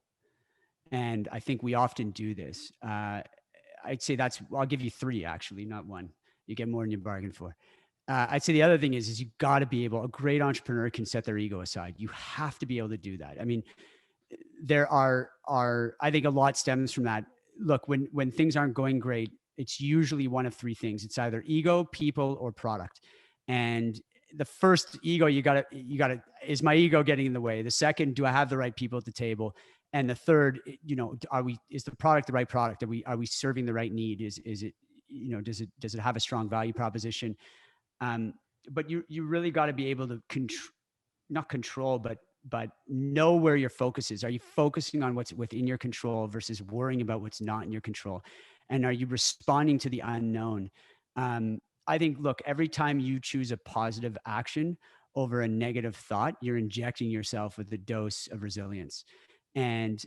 And I think we often do this. I'd say I'll give you three, actually, not one. You get more than you bargain for. I'd say the other thing is you got to be able, a great entrepreneur can set their ego aside. You have to be able to do that. I mean, there I think a lot stems from that. Look, when things aren't going great, it's usually one of three things. It's either ego, people, or product. And the first, ego, you gotta, is my ego getting in the way? The second, do I have the right people at the table? And the third, is the product the right product? Are we serving the right need? Is it, does it have a strong value proposition? But you really got to be able to not control, but know where your focus is. Are you focusing on what's within your control versus worrying about what's not in your control? And are you responding to the unknown? I think, look, every time you choose a positive action over a negative thought, you're injecting yourself with a dose of resilience. And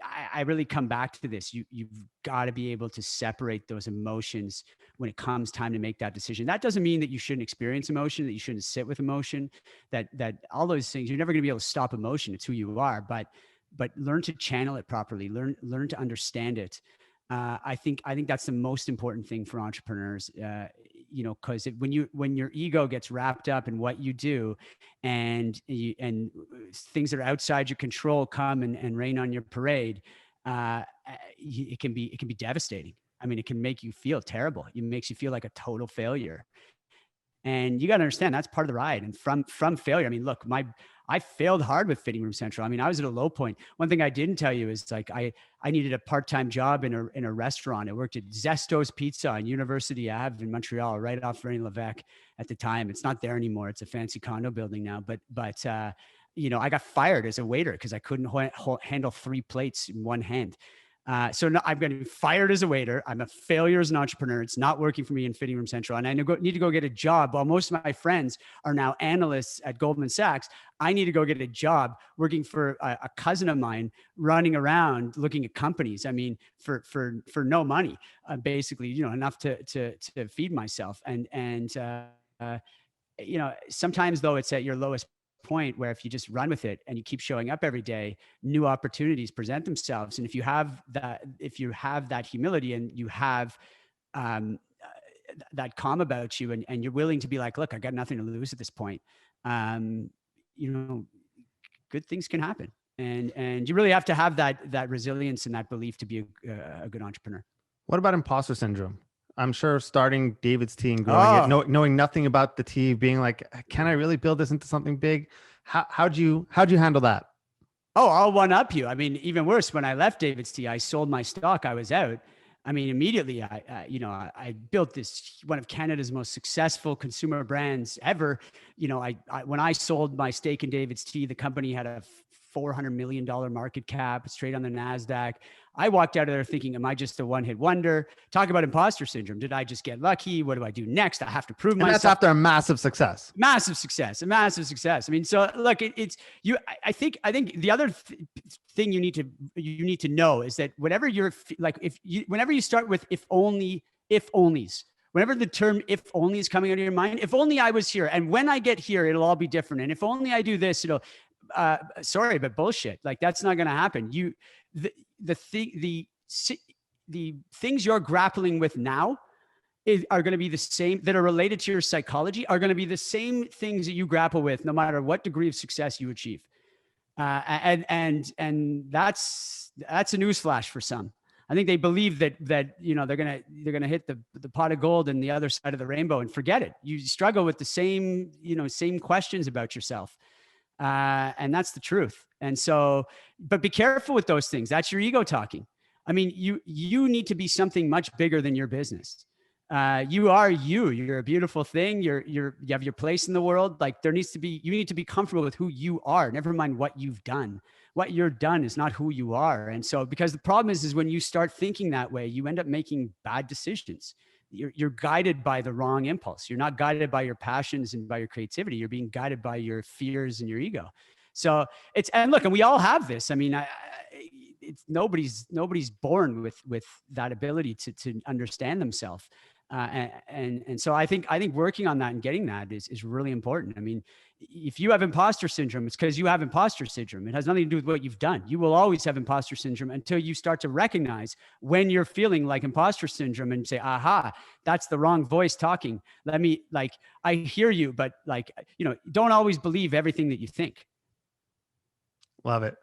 I really come back to this. You've got to be able to separate those emotions when it comes time to make that decision. That doesn't mean that you shouldn't experience emotion, that you shouldn't sit with emotion, that all those things, you're never going to be able to stop emotion. It's who you are, but learn to channel it properly, learn to understand it. I think that's the most important thing for entrepreneurs, because when your ego gets wrapped up in what you do, and things that are outside your control come and rain on your parade, it can be devastating. I mean, it can make you feel terrible. It makes you feel like a total failure. And you got to understand that's part of the ride. And from failure, I mean, look, I failed hard with Fitting Room Central. I mean, I was at a low point. One thing I didn't tell you is like I needed a part-time job in a restaurant. I worked at Zesto's Pizza on University Ave in Montreal, right off René Lévesque at the time. It's not there anymore. It's a fancy condo building now. But you know, I got fired as a waiter because I couldn't handle 3 plates in one hand. So no, I'm getting fired as a waiter. I'm a failure as an entrepreneur. It's not working for me in Fitting Room Central. And I need to go get a job. While most of my friends are now analysts at Goldman Sachs, I need to go get a job working for a cousin of mine, running around looking at companies. I mean, for no money, basically, you know, enough to feed myself. You know, sometimes though it's at your lowest point where if you just run with it and you keep showing up every day, new opportunities present themselves. And if you have that humility and you have that calm about you, and you're willing to be like, look, I got nothing to lose at this point, you know, good things can happen. And you really have to have that resilience and that belief to be a good entrepreneur. What about imposter syndrome? I'm sure starting David's Tea and growing it, knowing nothing about the tea, being like, can I really build this into something big? How'd you handle that? Oh, I'll one up you. I mean, even worse, when I left David's Tea, I sold my stock. I was out. I mean, immediately, I built this, one of Canada's most successful consumer brands ever. You know, when I sold my stake in David's Tea, the company had a $400 million market cap, straight on the NASDAQ. I walked out of there thinking, am I just a one-hit wonder? Talk about imposter syndrome. Did I just get lucky? What do I do next? I have to prove myself. And that's after a massive success. A massive success. I mean, so look, it's you. I think the other thing you need to know is that whenever you're like, whenever you start with if onlys, whenever the term if only is coming out of your mind, if only I was here, and when I get here, it'll all be different. And if only I do this, it'll, sorry, but bullshit. Like that's not going to happen. The things you're grappling with now are going to be the same, that are related to your psychology, are going to be the same things that you grapple with no matter what degree of success you achieve. And that's a newsflash for some. I think they believe that you know they're gonna hit the pot of gold and the other side of the rainbow, and forget it. You struggle with the same questions about yourself. And that's the truth. And so, but be careful with those things. That's your ego talking. I mean, you need to be something much bigger than your business. You're a beautiful thing. You have your place in the world. Like you need to be comfortable with who you are. Never mind what you've done. What you're done is not who you are. And so, because the problem is when you start thinking that way, you end up making bad decisions. You're guided by the wrong impulse. You're not guided by your passions and by your creativity. You're being guided by your fears and your ego. So and we all have this. I mean, nobody's born with that ability to understand themselves. And so I think working on that and getting that is really important. I mean, if you have imposter syndrome, it's because you have imposter syndrome. It has nothing to do with what you've done. You will always have imposter syndrome until you start to recognize when you're feeling like imposter syndrome and say, aha, that's the wrong voice talking. I hear you, but don't always believe everything that you think. Love it.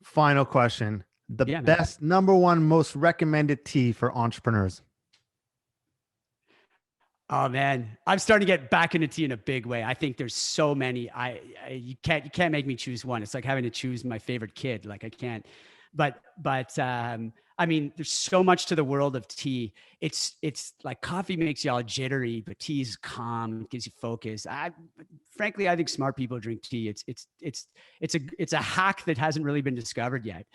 Final question. The best, number one, most recommended tea for entrepreneurs. Oh man, I'm starting to get back into tea in a big way. I think there's so many. You can't make me choose one. It's like having to choose my favorite kid. Like I can't. But I mean, there's so much to the world of tea. It's like coffee makes you all jittery, but tea is calm, gives you focus. Frankly, I think smart people drink tea. It's a hack that hasn't really been discovered yet.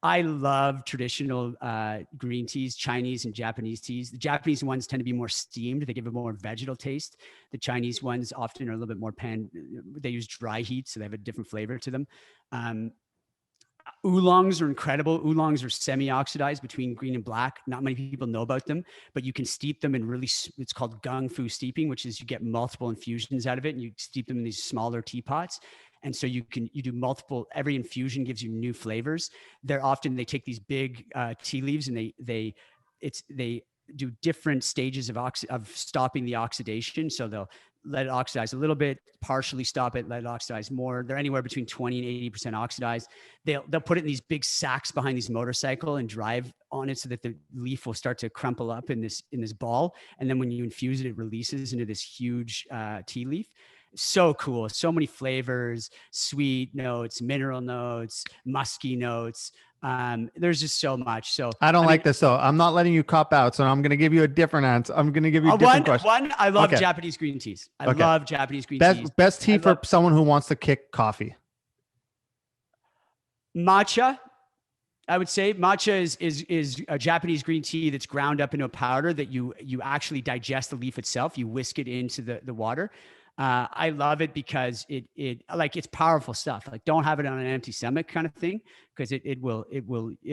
I love traditional green teas, Chinese and Japanese teas. The Japanese ones tend to be more steamed. They give a more vegetal taste. The Chinese ones often are a little bit more they use dry heat, so they have a different flavor to them. Oolongs are incredible. Oolongs are semi-oxidized between green and black. Not many people know about them, but you can steep them in it's called gung fu steeping, which is you get multiple infusions out of it and you steep them in these smaller teapots. And so you do multiple, every infusion gives you new flavors. They take these big tea leaves and they do different stages of stopping the oxidation. So they'll let it oxidize a little bit, partially stop it, let it oxidize more. They're anywhere between 20 and 80% oxidized. They'll put it in these big sacks behind these motorcycle and drive on it so that the leaf will start to crumple up in this ball. And then when you infuse it, it releases into this huge tea leaf. so cool. So many flavors, sweet notes, mineral notes, musky notes. There's just so much. So I don't I mean, like this though. I'm not letting you cop out, so I'm going to give you a different answer. I'm going to give you a different question. one, I love Okay. Japanese green teas. I Okay. love Japanese green teas. Best tea for someone who wants to kick coffee. Matcha. I would say matcha is a Japanese green tea that's ground up into a powder that you actually digest the leaf itself. You whisk it into the water. I love it because it's powerful stuff. Like, don't have it on an empty stomach kind of thing, because it'll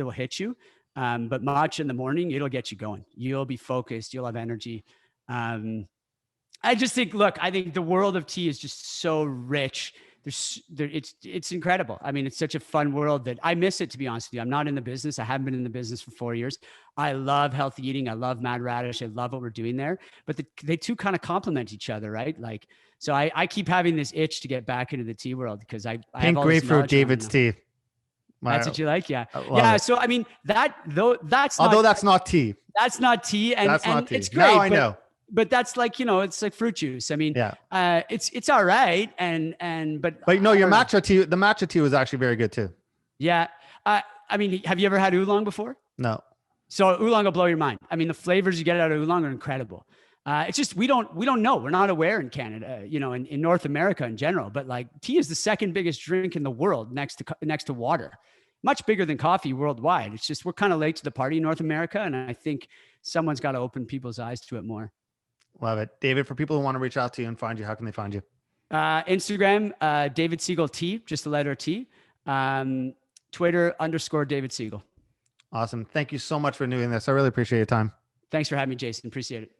hit you. But matcha in the morning, it'll get you going. You'll be focused. You'll have energy. I just think, look, I think the world of tea is just so rich. It's incredible. I mean, it's such a fun world that I miss it, to be honest with you. I'm not in the business. I haven't been in the business for 4 years. I love healthy eating. I love Mad Radish. I love what we're doing there, but they two kind of complement each other, right? Like, so I keep having this itch to get back into the tea world, because I Pink have all this grapefruit knowledge around it now. DAVIDsTEA. That's what you like? Yeah. Yeah. So, I mean, that's although that's not tea. that's not tea. And, That's not and tea. it's great. Now I know. But that's like, it's like fruit juice. I mean, Yeah. It's all right. But no, your matcha tea, the matcha tea was actually very good too. Yeah. I mean, have you ever had oolong before? No. So oolong will blow your mind. I mean, the flavors you get out of oolong are incredible. It's just, we don't know. We're not aware in Canada, in North America in general, but like, tea is the second biggest drink in the world next to water. Much bigger than coffee worldwide. It's just, we're kind of late to the party in North America. And I think someone's got to open people's eyes to it more. Love it. David, for people who want to reach out to you and find you, how can they find you? Instagram, David Segal T, just the letter T. Twitter _David Segal. Awesome. Thank you so much for doing this. I really appreciate your time. Thanks for having me, Jason. Appreciate it.